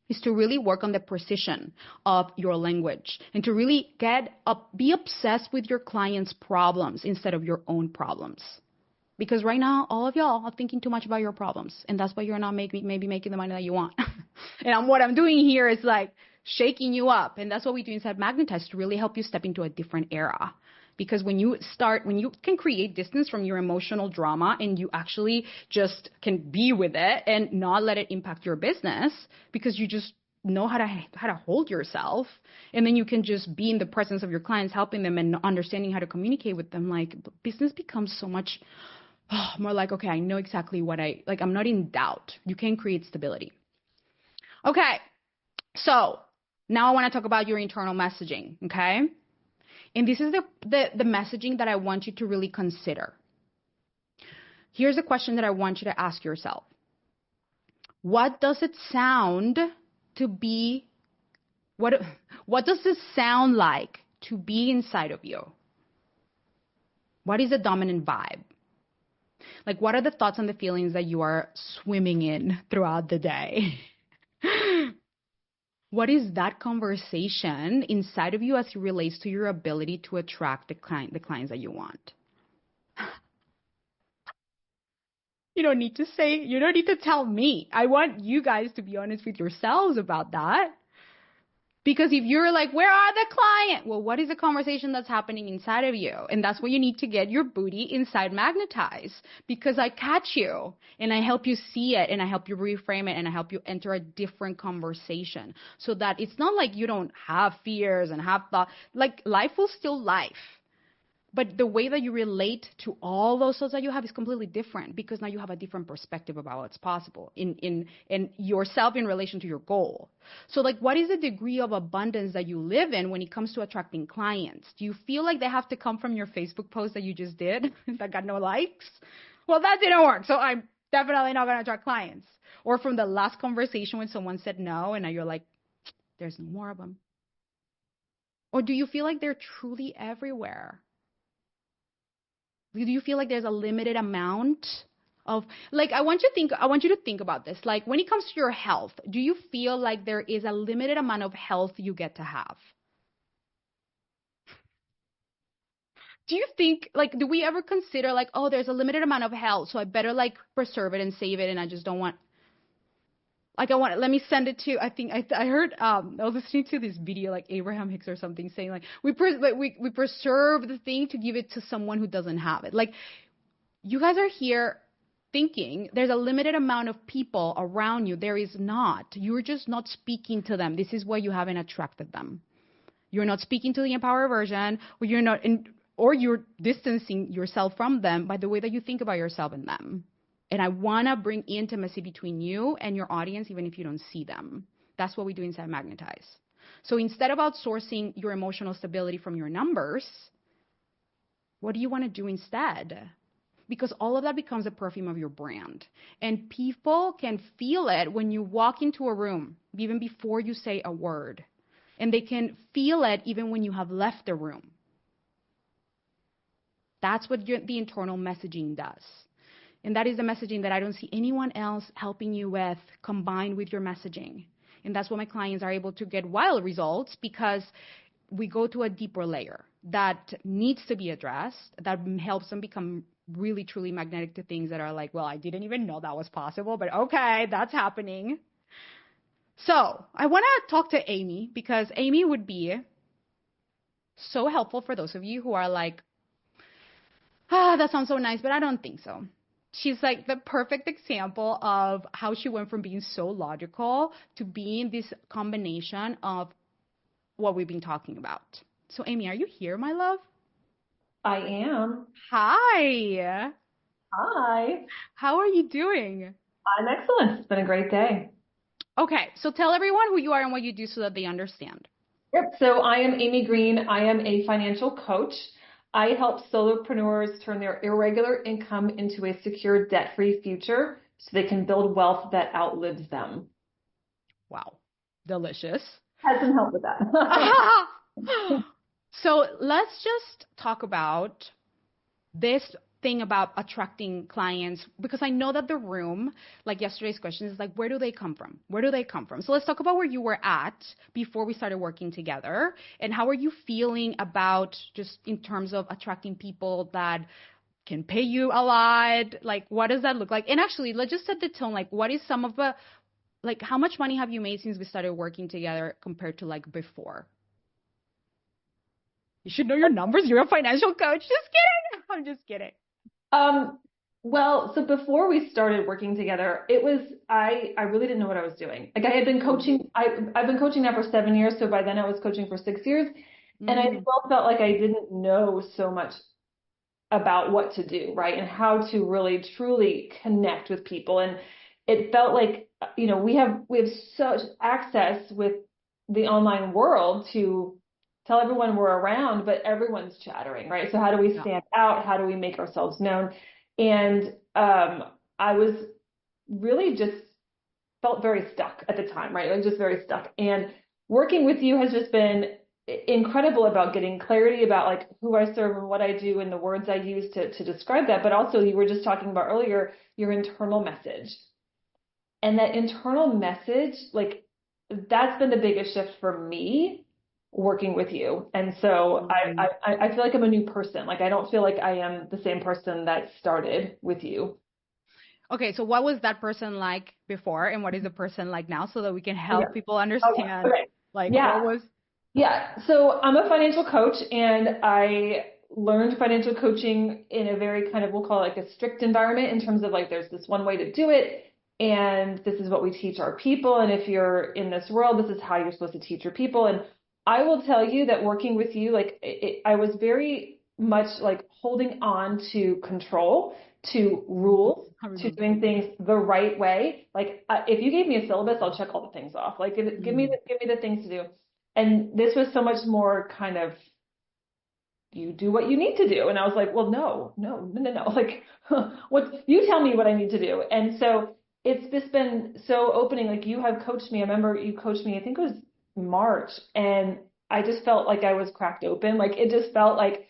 is to really work on the precision of your language and to really be obsessed with your clients' problems instead of your own problems. Because right now, all of y'all are thinking too much about your problems, and that's why you're not maybe making the money that you want. And what I'm doing here is like shaking you up, and that's what we do inside Magnetize to really help you step into a different era. Because when you can create distance from your emotional drama and you actually just can be with it and not let it impact your business because you just know how to hold yourself, and then you can just be in the presence of your clients, helping them and understanding how to communicate with them, like business becomes so much more like, okay, I know exactly I'm not in doubt. You can create stability. Okay. So now I want to talk about your internal messaging. Okay. And this is the messaging that I want you to really consider. Here's a question that I want you to ask yourself. What does it sound to be, what does this sound like to be inside of you? What is the dominant vibe? Like, what are the thoughts and the feelings that you are swimming in throughout the day? What is that conversation inside of you as it relates to your ability to attract the clients that you want? You don't need to tell me. I want you guys to be honest with yourselves about that. Because if you're like, where are the clients? Well, what is the conversation that's happening inside of you? And that's where you need to get your booty inside Magnetize. Because I catch you and I help you see it and I help you reframe it and I help you enter a different conversation. So that it's not like you don't have fears and have thoughts. Like life will still life. But the way that you relate to all those thoughts that you have is completely different because now you have a different perspective about what's possible in yourself in relation to your goal. So like, what is the degree of abundance that you live in when it comes to attracting clients? Do you feel like they have to come from your Facebook post that you just did that got no likes? Well, that didn't work. So I'm definitely not going to attract clients. Or from the last conversation when someone said no and now you're like, there's no more of them. Or do you feel like they're truly everywhere? Do you feel like there's a limited amount of, like, I want you to think about this. Like, when it comes to your health, do you feel like there is a limited amount of health you get to have? Do you think, like, do we ever consider, like, oh, there's a limited amount of health, so I better, like, preserve it and save it, and I just don't want, like, let me send it to, I heard, I was listening to this video, like, Abraham Hicks or something saying, like, we preserve the thing to give it to someone who doesn't have it. Like, you guys are here thinking there's a limited amount of people around you. There is not. You're just not speaking to them. This is why you haven't attracted them. You're not speaking to the empowered version, or you're distancing yourself from them by the way that you think about yourself and them. And I want to bring intimacy between you and your audience, even if you don't see them. That's what we do inside Magnetize. So instead of outsourcing your emotional stability from your numbers, what do you want to do instead? Because all of that becomes a perfume of your brand. And people can feel it when you walk into a room, even before you say a word. And they can feel it even when you have left the room. That's what the internal messaging does. And that is the messaging that I don't see anyone else helping you with combined with your messaging. And that's what my clients are able to get wild results because we go to a deeper layer that needs to be addressed, that helps them become really, truly magnetic to things that are like, well, I didn't even know that was possible, but okay, that's happening. So I want to talk to Amy because Amy would be so helpful for those of you who are like, that sounds so nice, but I don't think so. She's like the perfect example of how she went from being so logical to being this combination of what we've been talking about. So Amy, are you here, my love? I am. Hi. Hi. How are you doing? I'm excellent. It's been a great day. Okay, so tell everyone who you are and what you do so that they understand. Yep. So I am Amy Green. I am a financial coach. I help solopreneurs turn their irregular income into a secure, debt-free future so they can build wealth that outlives them. Wow. Delicious. Had some help with that. So let's just talk about this thing about attracting clients because I know that the room, like yesterday's question, is like, where do they come from? Where do they come from? So let's talk about where you were at before we started working together and how are you feeling about just in terms of attracting people that can pay you a lot? Like, what does that look like? And actually, let's just set the tone. Like, what is some of the, like, how much money have you made since we started working together compared to like before? You should know your numbers. You're a financial coach. Just kidding. I'm just kidding. Um, well, so before we started working together, I really didn't know what I was doing. Like I had been coaching, I've been coaching now for 7 years, so by then I was coaching for 6 years, and I Mm, still felt like I didn't know so much about what to do, right? And how to really truly connect with people. And it felt like, we have such access with the online world to tell everyone we're around, but everyone's chattering, right? So how do we yeah. stand out? How do we make ourselves known? And I was really just felt very stuck at the time, right? I was just very stuck. And working with you has just been incredible about getting clarity about like who I serve and what I do and the words I use to describe that. But also you were just talking about earlier, your internal message. And that internal message, like that's been the biggest shift for me working with you. And so Mm. I feel like I'm a new person. Like I don't feel like I am the same person that started with you. Okay, so what was that person like before and what is the person like now so that we can Okay. help people Okay. understand Okay. like what Yeah. was Yeah, so I'm a financial coach and I learned financial coaching in a very kind of, we'll call it like a strict environment in terms of like there's this one way to do it and this is what we teach our people. And if you're in this world, this is how you're supposed to teach your people. And I will tell you that working with you, like I was very much like holding on to control, to rules, I to remember. doing things the right way. Like if you gave me a syllabus, I'll check all the things off. Like Mm. give me the things to do. And this was so much more kind of you do what you need to do. And I was like, well, no. Like, what you tell me what I need to do. And so it's just been so opening. Like you have coached me. I remember you coached me, I think it was March, and I just felt like I was cracked open. Like it just felt like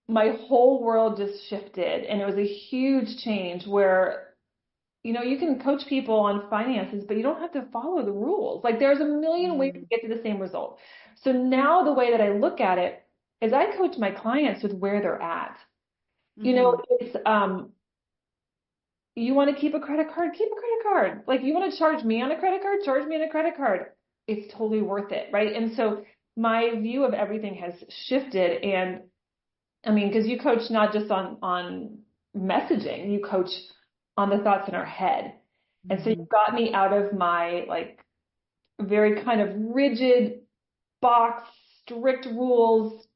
my whole world just shifted. And it was a huge change where you can coach people on finances, but you don't have to follow the rules. Like there's a million ways to Mm. get to the same result. So now the way that I look at it is I coach my clients with where they're at. Mm-hmm. It's you want to keep a credit card, keep a credit card. Like you want to charge me on a credit card, charge me on a credit card. It's totally worth it, right? And so my view of everything has shifted. And I mean, because you coach not just on messaging, you coach on the thoughts in our head. And so you Mm-hmm. got me out of my like very kind of rigid box, strict rules.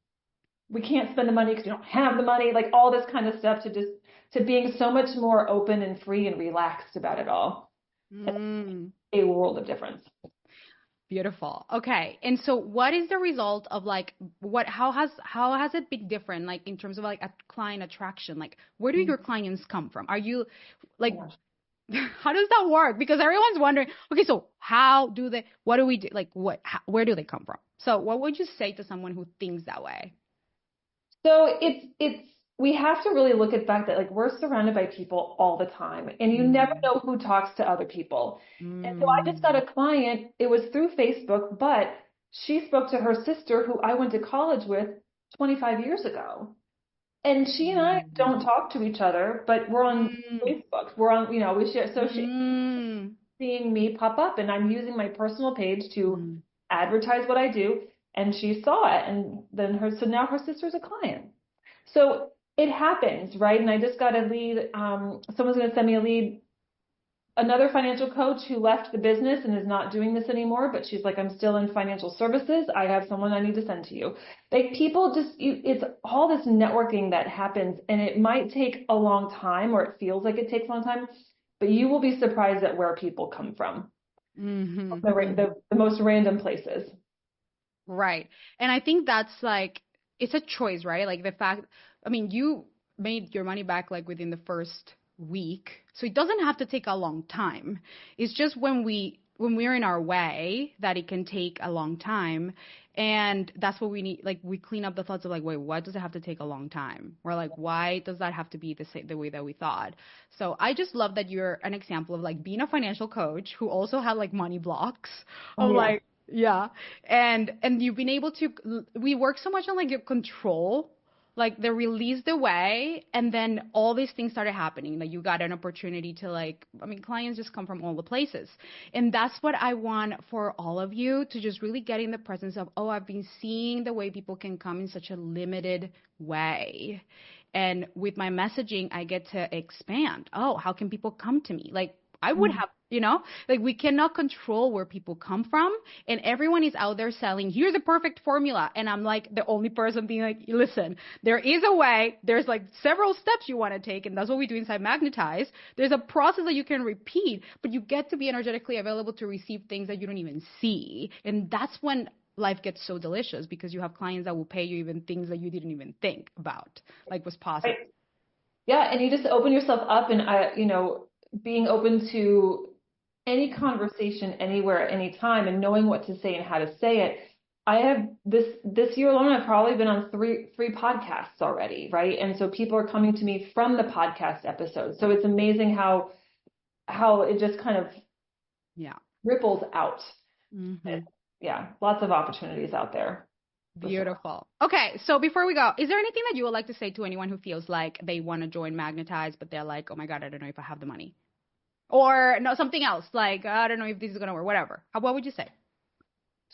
We can't spend the money because we don't have the money, like all this kind of stuff to being so much more open and free and relaxed about it all. Mm. A world of difference. Beautiful. Okay. And so what is the result of like what how has it been different like in terms of like a client attraction? Like where do Oh your clients come from? Are you my like gosh. how does that work? Because everyone's wondering, okay, so how do they what do we do? Like where do they come from? So what would you say to someone who thinks that way? So it's we have to really look at the fact that like we're surrounded by people all the time and you never Mm. know who talks to other people. And so I just got Mm. a client, it was through Facebook, but she spoke to her sister who I went to college with 25 years ago. And she and I Mm. don't talk to each other, but we're on Mm. Facebook. We're on, we share, so she Mm. seeing me pop up and I'm using my personal page to Mm. advertise what I do. And she saw it and then so now her sister's a client. So it happens, right? And I just got a lead. Someone's going to send me a lead. Another financial coach who left the business and is not doing this anymore, but she's like, I'm still in financial services. I have someone I need to send to you. Like people it's all this networking that happens and it might take a long time or it feels like it takes a long time, but you will be surprised at where people come from. Mm-hmm. The, Mm-hmm. the most random places. Right. And I think that's like, it's a choice, right? Like the fact, I mean, you made your money back like within the first week. So it doesn't have to take a long time. It's just when we're in our way that it can take a long time. And that's what we need. Like we clean up the thoughts of like, wait, why does it have to take a long time? Or like, why does that have to be the way that we thought? So I just love that you're an example of like being a financial coach who also had like money blocks Oh of yeah. like, yeah. And you've been able to, we work so much on like your control, like the release the way, and then all these things started happening. Like you got an opportunity to like, I mean, clients just come from all the places. And that's what I want for all of you to just really get in the presence of, oh, I've been seeing the way people can come in such a limited way. And with my messaging, I get to expand. Oh, how can people come to me? Like I would Mm. have, like we cannot control where people come from. And everyone is out there selling, here's a perfect formula. And I'm like the only person being like, listen, there is a way. There's like several steps you want to take. And that's what we do inside Magnetize. There's a process that you can repeat, but you get to be energetically available to receive things that you don't even see. And that's when life gets so delicious because you have clients that will pay you even things that you didn't even think about, like was possible. Right. Yeah, and you just open yourself up, and being open to any conversation anywhere, at any time, and knowing what to say and how to say it. I have this year alone, I've probably been on three podcasts already, right? And so people are coming to me from the podcast episodes. So it's amazing how it just kind of Yeah. ripples out. Hmm. Yeah, lots of opportunities out there for sure. Beautiful. Okay, so before we go, is there anything that you would like to say to anyone who feels like they want to join Magnetize, but they're like, oh my God, I don't know if I have the money? Or no, something else, like, I don't know if this is going to work, whatever. What would you say?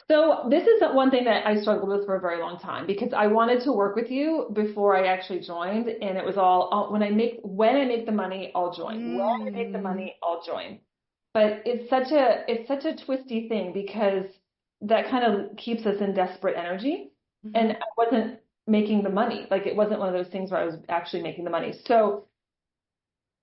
So this is one thing that I struggled with for a very long time because I wanted to work with you before I actually joined, and it was all when I make the money, I'll join. When I make the Mm, money, I'll join. But it's such a twisty thing because that kind of keeps us in desperate energy, mm-hmm. and I wasn't making the money. Like it wasn't one of those things where I was actually making the money. So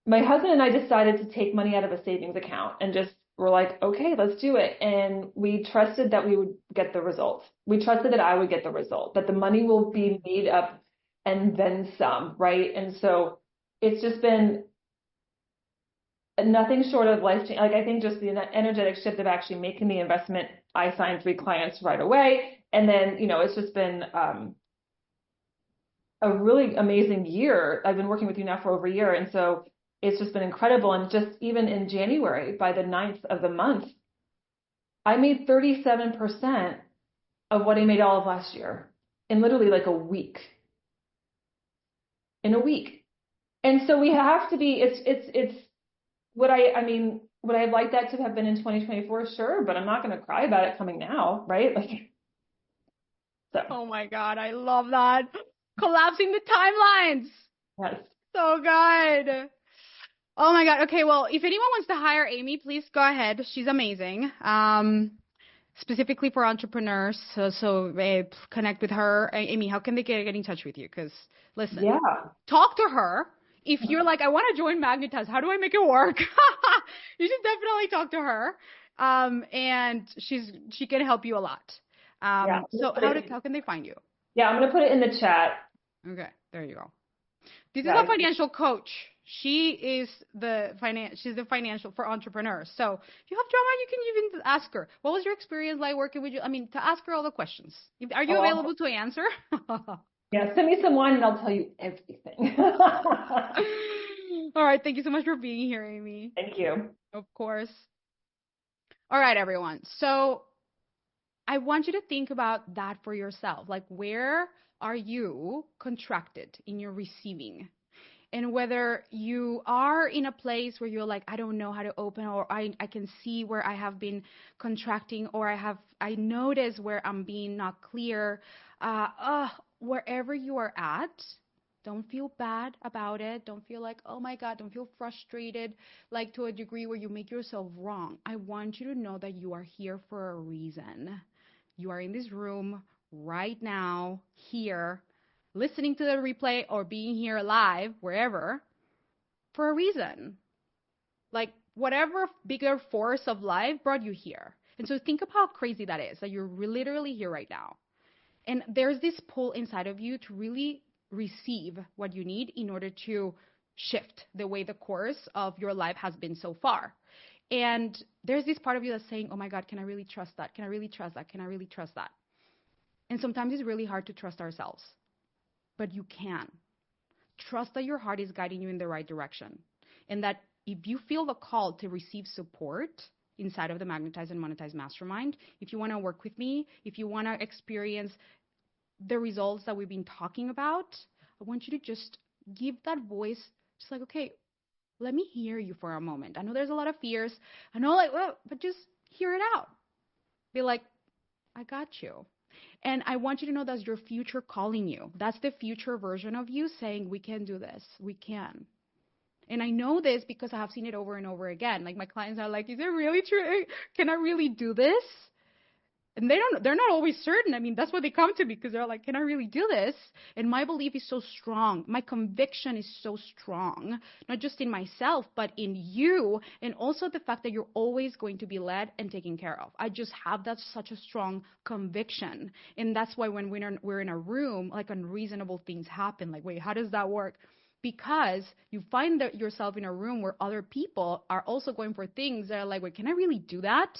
my husband and I decided to take money out of a savings account and just were like, okay, let's do it. And we trusted that we would get the result. We trusted that I would get the result, that the money will be made up and then some, right? And so it's just been nothing short of life changing. Like I think just the energetic shift of actually making the investment. I signed 3 clients right away. And then, it's just been a really amazing year. I've been working with you now for over a year. And so it's just been incredible. And just even in January, by the 9th of the month, I made 37% of what I made all of last year in literally like a week. In a week. And so we have to be, it's would I like that to have been in 2024? Sure, but I'm not going to cry about it coming now, right? Like, so, Oh my God, I love that. Collapsing the timelines. yes. So good. Oh my God. Okay, well, if anyone wants to hire Amy, please go ahead. She's amazing. Specifically for entrepreneurs. So connect with her. Amy, how can they get in touch with you? Because listen, Yeah. talk to her. If you're like, I want to join Magnetize, how do I make it work? You should definitely talk to her. And she can help you a lot. Yeah. So how can they find you? Yeah, I'm going to put it in the chat. Okay, there you go. This is a Yeah. financial coach. She's the financial for entrepreneurs. So if you have drama, you can even ask her. What was your experience like working with you? I mean, to ask her all the questions. Are you Oh, available to answer? yeah. Send me some wine and I'll tell you everything. All right. Thank you so much for being here, Amy. Thank you. Of course. All right, everyone. So I want you to think about that for yourself. Like, where are you contracted in your receiving? And whether you are in a place where you're like, I don't know how to open, or I can see where I have been contracting, or I notice where I'm being not clear. Wherever you are at, don't feel bad about it. Don't feel like, oh my God, don't feel frustrated, like to a degree where you make yourself wrong. I want you to know that you are here for a reason. You are in this room right now, here, listening to the replay or being here live, wherever, for a reason. Like whatever bigger force of life brought you here. And so think of how crazy that is, that you're literally here right now. And there's this pull inside of you to really receive what you need in order to shift the way the course of your life has been so far. And there's this part of you that's saying, oh my God, can I really trust that? Can I really trust that? Can I really trust that? And sometimes it's really hard to trust ourselves, but you can. Trust that your heart is guiding you in the right direction. And that if you feel the call to receive support inside of the Magnetize and Monetize Mastermind, if you want to work with me, if you want to experience the results that we've been talking about, I want you to just give that voice, just like, okay, let me hear you for a moment. I know there's a lot of fears. I know, like, well, but just hear it out. Be like, I got you. And I want you to know that's your future calling you. That's the future version of you saying, we can do this. We can. And I know this because I have seen it over and over again. Like my clients are like, is it really true? Can I really do this? And they're not always certain. I mean, that's why they come to me, because they're like, can I really do this? And my belief is so strong. My conviction is so strong, not just in myself, but in you. And also the fact that you're always going to be led and taken care of. I just have that such a strong conviction. And that's why when we're in a room, like unreasonable things happen. Like, wait, how does that work? Because you find that yourself in a room where other people are also going for things that are like, wait, can I really do that?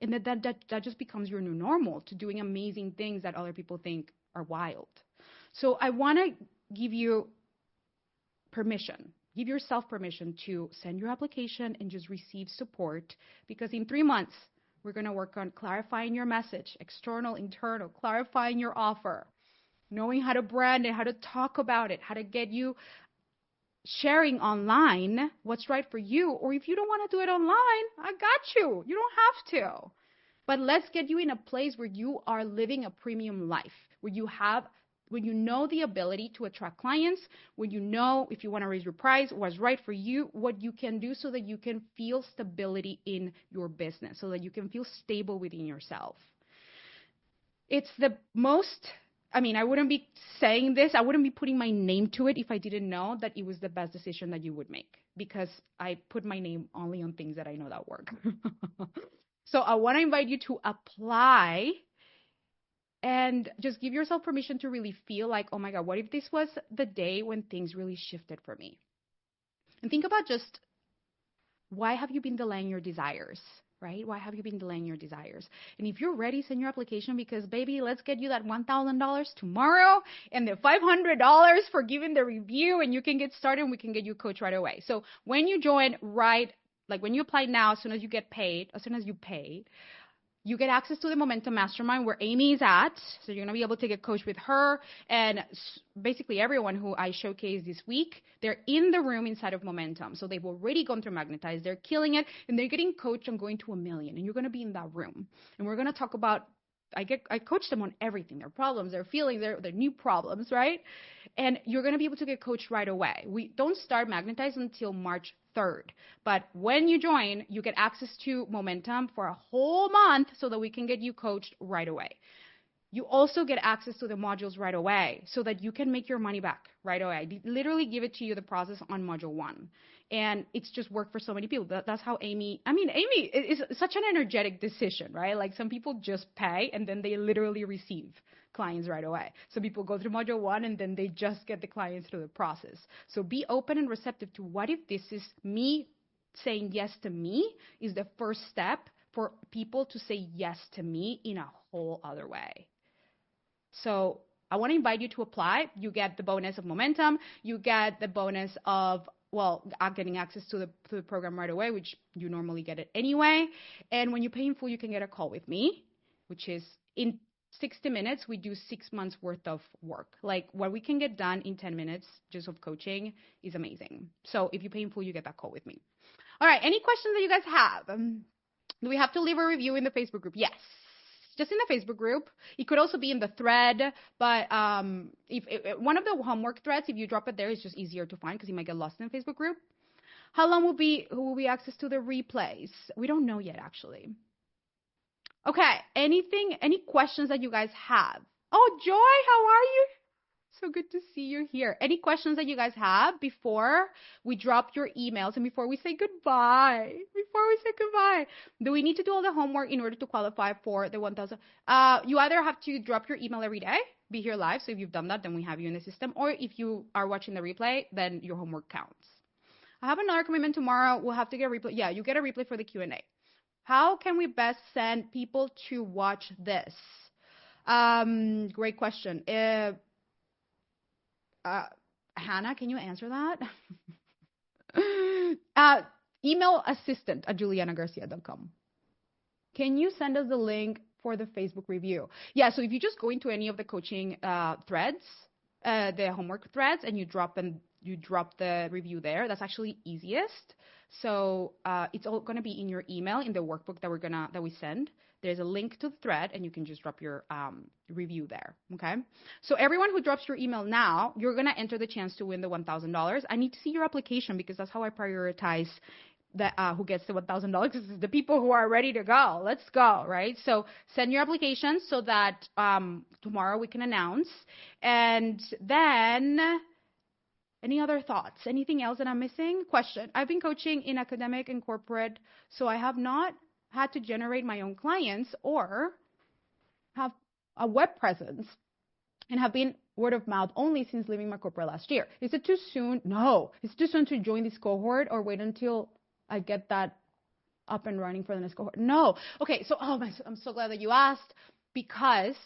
And that just becomes your new normal, to doing amazing things that other people think are wild. So I want to give you permission. Give yourself permission to send your application and just receive support, because in 3 months, we're going to work on clarifying your message, external, internal, clarifying your offer, knowing how to brand it, how to talk about it, how to get you sharing online what's right for you. Or if you don't want to do it online, I got you. You don't have to. But let's get you in a place where you are living a premium life, where you know the ability to attract clients, when you know if you want to raise your price, what's right for you, what you can do so that you can feel stability in your business, so that you can feel stable within yourself. It's the most, I mean, I wouldn't be saying this, I wouldn't be putting my name to it if I didn't know that it was the best decision that you would make, because I put my name only on things that I know that work. So I want to invite you to apply and just give yourself permission to really feel like, oh my God, what if this was the day when things really shifted for me? And think about just, why have you been delaying your desires? Right? Why have you been delaying your desires? And if you're ready, send your application, because baby, let's get you that $1,000 tomorrow and the $500 for giving the review, and you can get started and we can get you coached right away. So when you join, like when you apply now, as soon as you pay, you get access to the Momentum Mastermind where Amy is at. So you're going to be able to get coached with her and basically everyone who I showcased this week. They're in the room inside of Momentum. So they've already gone through Magnetize. They're killing it, and they're getting coached on going to 1 million. And you're going to be in that room. And we're going to talk about, I coach them on everything, their problems, their feelings, their new problems, right? And you're going to be able to get coached right away. We don't start Magnetize until March 3rd. But when you join, you get access to Momentum for a whole month so that we can get you coached right away. You also get access to the modules right away so that you can make your money back right away. I literally give it to you, the process on module 1. And it's just worked for so many people. That's how Amy is such an energetic decision, right? Like some people just pay and then they literally receive clients right away. So people go through module 1 and then they just get the clients through the process. So be open and receptive to, what if this is me saying yes to me is the first step for people to say yes to me in a whole other way. So I want to invite you to apply. You get the bonus of Momentum. You get the bonus of, getting access to the program right away, which you normally get it anyway. And when you pay in full, you can get a call with me, which is in 60 minutes, we do 6 months worth of work. Like what we can get done in 10 minutes just of coaching is amazing. So if you pay in full, you get that call with me. All right. Any questions that you guys have? Do we have to leave a review in the Facebook group? Yes. Just in the Facebook group. It could also be in the thread, but if one of the homework threads, if you drop it there, it's just easier to find because you might get lost in the Facebook group. How long will be access to the replays? We don't know yet, actually. Okay. Any questions that you guys have? Oh, Joy, how are you? So good to see you here. Any questions that you guys have before we drop your emails and before we say goodbye? Do we need to do all the homework in order to qualify for the 1,000? You either have to drop your email every day, be here live. So if you've done that, then we have you in the system. Or if you are watching the replay, then your homework counts. I have another commitment tomorrow. We'll have to get a replay. Yeah, you get a replay for the Q&A. How can we best send people to watch this? Great question. Hannah, can you answer that? Email assistant@julianagarcia.com. Can you send us the link for the Facebook review? Yeah, so if you just go into any of the coaching threads, the homework threads, and you drop the review there, that's actually easiest. So it's all going to be in your email in the workbook that we send. There's a link to the thread, and you can just drop your review there, okay? So everyone who drops your email now, you're going to enter the chance to win the $1,000. I need to see your application because that's how I prioritize who gets the $1,000, because it's the people who are ready to go. Let's go, right? So send your application so that tomorrow we can announce. And then any other thoughts? Anything else that I'm missing? Question. I've been coaching in academic and corporate, so I have not had to generate my own clients or have a web presence and have been word of mouth only since leaving my corporate last year. Is it too soon? No. Is it too soon to join this cohort or wait until I get that up and running for the next cohort? No. Okay, so I'm so glad that you asked, because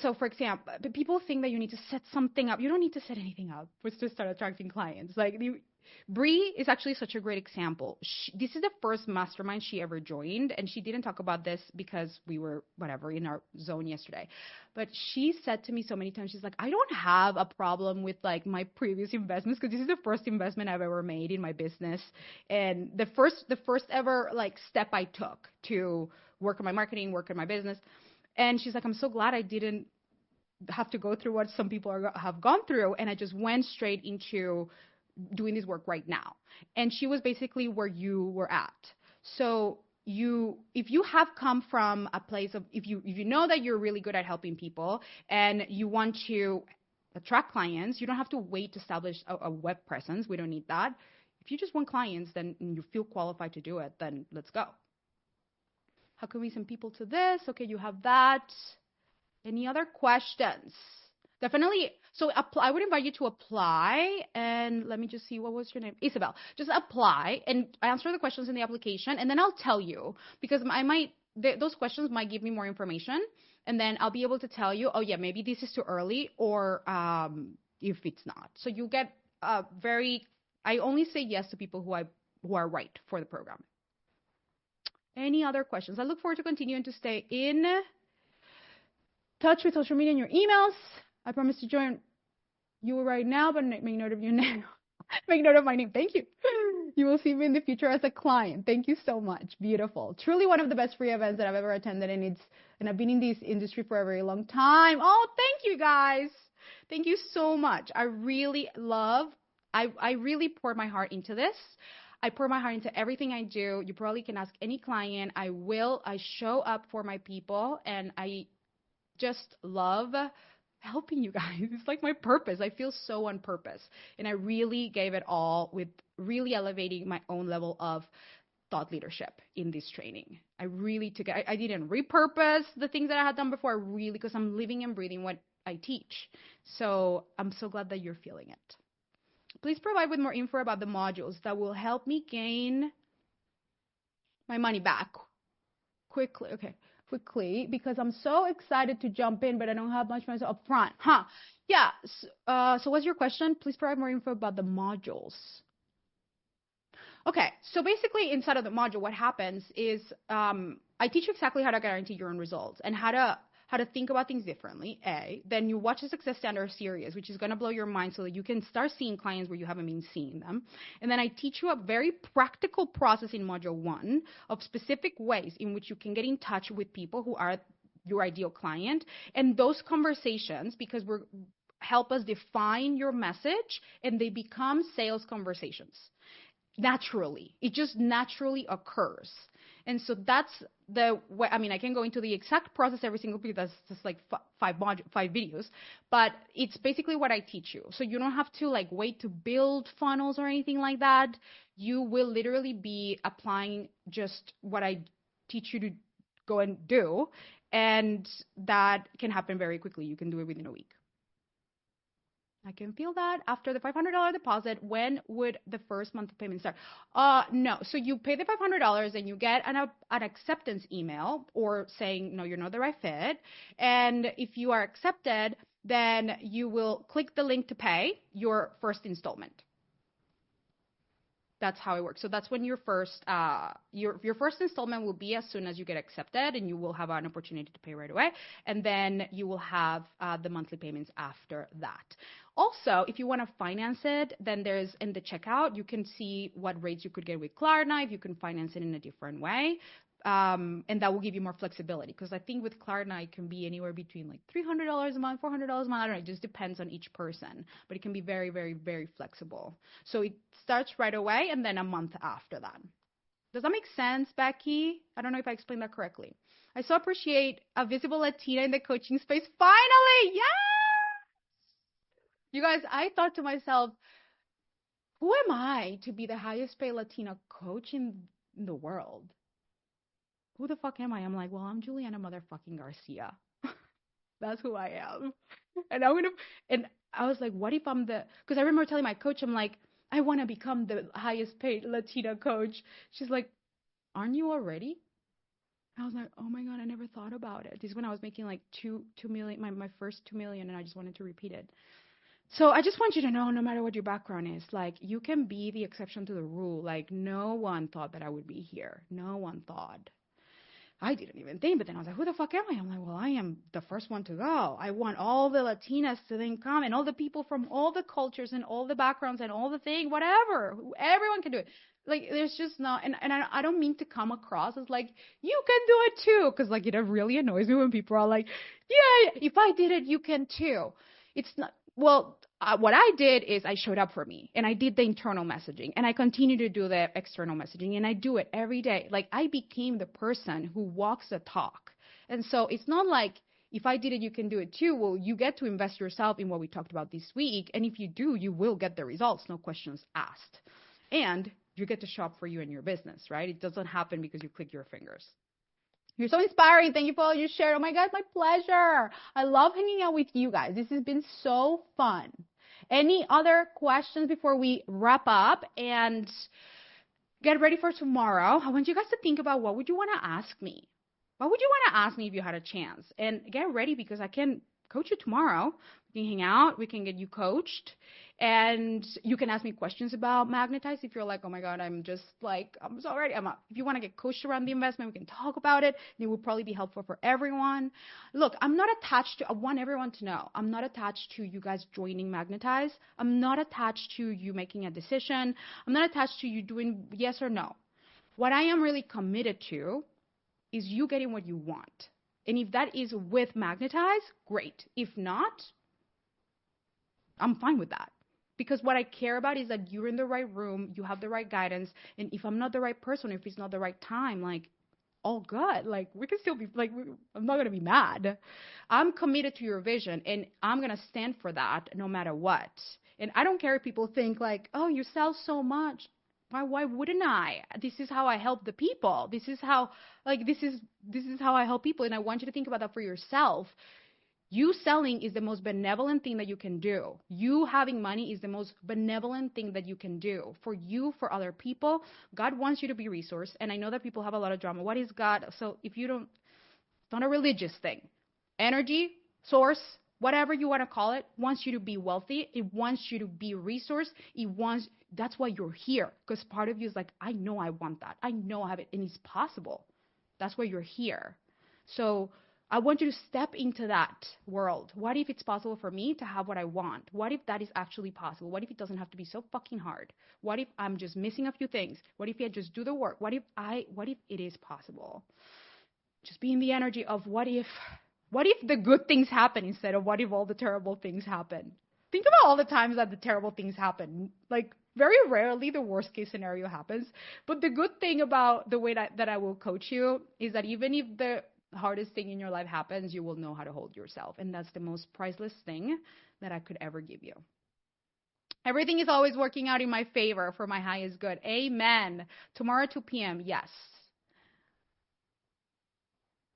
so for example, people think that you need to set something up. You don't need to set anything up to start attracting clients. Like Bree is actually such a great example. This is the first mastermind she ever joined, and she didn't talk about this because we were in our zone yesterday. But she said to me so many times, she's like, I don't have a problem with like my previous investments, because this is the first investment I've ever made in my business, and the first ever like step I took to work on my marketing, work on my business. And she's like, I'm so glad I didn't have to go through what some people have gone through, and I just went straight into doing this work right now. And she was basically where you were at. So if you have come from a place of, if you know that you're really good at helping people and you want to attract clients, you don't have to wait to establish a web presence. We don't need that. If you just want clients, then and you feel qualified to do it, then let's go. How can we send people to this? Okay, you have that. Any other questions? Definitely. So I would invite you to apply, and let me just see, what was your name? Isabel. Just apply and answer the questions in the application, and then I'll tell you, because those questions might give me more information, and then I'll be able to tell you, oh yeah, maybe this is too early, or if it's not. So you get I only say yes to people who are right for the program. Any other questions? I look forward to continuing to stay in touch with social media and your emails. I promise to join you right now, but make note of your name. Make note of my name. Thank you. You will see me in the future as a client. Thank you so much. Beautiful. Truly one of the best free events that I've ever attended, and I've been in this industry for a very long time. Oh, thank you guys. Thank you so much. I really pour my heart into this. I pour my heart into everything I do. You probably can ask any client. I show up for my people, and I just love helping you guys. It's like my purpose. I feel so on purpose. And I really gave it all with really elevating my own level of thought leadership in this training. I didn't repurpose the things that I had done before, really, because I'm living and breathing what I teach. So I'm so glad that you're feeling it. Please provide with more info about the modules that will help me gain my money back quickly. Okay, quickly, because I'm so excited to jump in, but I don't have much money up front. Yeah. So what's your question? Please provide more info about the modules. Okay, so basically inside of the module, what happens is I teach you exactly how to guarantee your own results and how to think about things differently, Then you watch the Success Standard series, which is going to blow your mind so that you can start seeing clients where you haven't been seeing them. And then I teach you a very practical process in Module 1 of specific ways in which you can get in touch with people who are your ideal client. And those conversations, because help us define your message, and they become sales conversations. Naturally. It just naturally occurs. And so that's the way, I mean, I can go into the exact process every single video. That's just like five videos, but it's basically what I teach you. So you don't have to like wait to build funnels or anything like that. You will literally be applying just what I teach you to go and do. And that can happen very quickly. You can do it within a week. I can feel that after the $500 deposit. When would the first month of payment start? No. So you pay the $500 and you get an acceptance email or saying, no, you're not the right fit. And if you are accepted, then you will click the link to pay your first installment. That's how it works. So that's when your first installment will be as soon as you get accepted, and you will have an opportunity to pay right away. And then you will have the monthly payments after that. Also, if you want to finance it, then there's in the checkout, you can see what rates you could get with Klarna if you can finance it in a different way. And that will give you more flexibility, because I think with Klarna, it can be anywhere between like $300 a month, $400 a month. I don't know. It just depends on each person, but it can be very, very, very flexible. So it starts right away and then a month after that. Does that make sense, Becky? I don't know if I explained that correctly. I so appreciate a visible Latina in the coaching space. Finally, yes! You guys, I thought to myself, who am I to be the highest paid Latina coach in the world? Who the fuck am I? I'm like, well, I'm Juliana motherfucking Garcia. That's who I am. And and I was like, what if I'm because I remember telling my coach, I'm like, I want to become the highest paid Latina coach. She's like, aren't you already? I was like, oh my God, I never thought about it. This is when I was making like 2 million, my first 2 million, and I just wanted to repeat it. So I just want you to know, no matter what your background is, like you can be the exception to the rule. Like no one thought that I would be here. No one thought. I didn't even think, but then I was like, who the fuck am I? I'm like, well, I am the first one to go. I want all the Latinas to then come, and all the people from all the cultures and all the backgrounds and all the things, whatever. Everyone can do it. Like, there's just not, and I don't mean to come across as like, you can do it too. Cause like, it really annoys me when people are like, yeah, if I did it, you can too. It's not, well, what I did is I showed up for me, and I did the internal messaging, and I continue to do the external messaging, and I do it every day. Like I became the person who walks the talk. And so it's not like if I did it, you can do it too. Well, you get to invest yourself in what we talked about this week. And if you do, you will get the results, no questions asked. And you get to shop for you and your business, right? It doesn't happen because you click your fingers. You're so inspiring. Thank you for all you shared. Oh my God, my pleasure. I love hanging out with you guys. This has been so fun. Any other questions before we wrap up and get ready for tomorrow? I want you guys to think about, what would you want to ask me? What would you want to ask me if you had a chance? And get ready, because I can coach you tomorrow. We can hang out. We can get you coached. And you can ask me questions about Magnetize if you're like, oh my God, I'm so ready. If you want to get coached around the investment, we can talk about it. And it will probably be helpful for everyone. Look, I want everyone to know, I'm not attached to you guys joining Magnetize. I'm not attached to you making a decision. I'm not attached to you doing yes or no. What I am really committed to is you getting what you want. And if that is with Magnetize, great. If not, I'm fine with that. Because what I care about is that you're in the right room, you have the right guidance, and if I'm not the right person, if it's not the right time, like, all good. Like, we can still be, like, I'm not going to be mad. I'm committed to your vision, and I'm going to stand for that no matter what. And I don't care if people think, like, oh, you sell so much. Why wouldn't I? This is how I help the people. This is how I help people, and I want you to think about that for yourself. You selling is the most benevolent thing that you can do. You having money is the most benevolent thing that you can do for you, for other people. God wants you to be resourced. And I know that people have a lot of drama. What is God? So if you don't, it's not a religious thing. Energy, source, whatever you want to call it, wants you to be wealthy. It wants you to be resourced. That's why you're here. Because part of you is like, I know I want that. I know I have it. And it's possible. That's why you're here. So I want you to step into that world. What if it's possible for me to have what I want? What if that is actually possible? What if it doesn't have to be so fucking hard? What if I'm just missing a few things? What if I just do the work? What if it is possible? Just be in the energy of what if the good things happen instead of what if all the terrible things happen? think about all the times that the terrible things happen. Like very rarely the worst case scenario happens. But the good thing about the way that I will coach you is that even if the hardest thing in your life happens, you will know how to hold yourself. And that's the most priceless thing that I could ever give you. Everything is always working out in my favor for my highest good. Amen. Tomorrow, 2 p.m. Yes.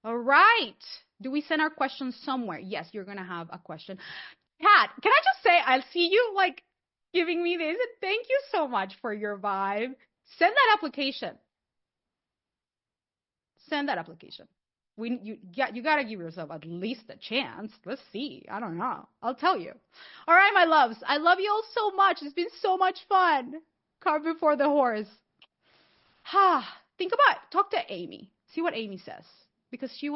All right. Do we send our questions somewhere? Yes, you're going to have a question. Kat, can I just say, I see you like giving me this. And thank you so much for your vibe. Send that application. Send that application. You got to give yourself at least a chance. Let's see. I don't know. I'll tell you. All right, my loves. I love you all so much. It's been so much fun. Cart before the horse. Think about it. Talk to Amy. See what Amy says. Because she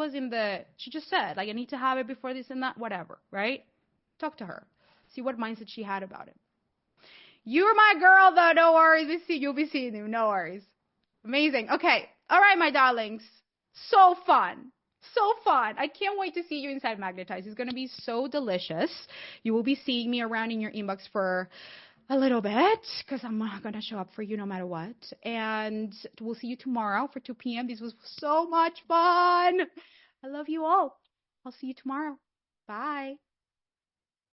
just said, like, I need to have it before this and that, whatever, right? Talk to her. See what mindset she had about it. You're my girl, though. No worries. You'll be seeing you. No worries. Amazing. Okay. All right, my darlings. So fun. So fun. I can't wait to see you inside Magnetize. It's going to be so delicious. You will be seeing me around in your inbox for a little bit because I'm going to show up for you no matter what. And we'll see you tomorrow for 2 p.m. This was so much fun. I love you all. I'll see you tomorrow. Bye.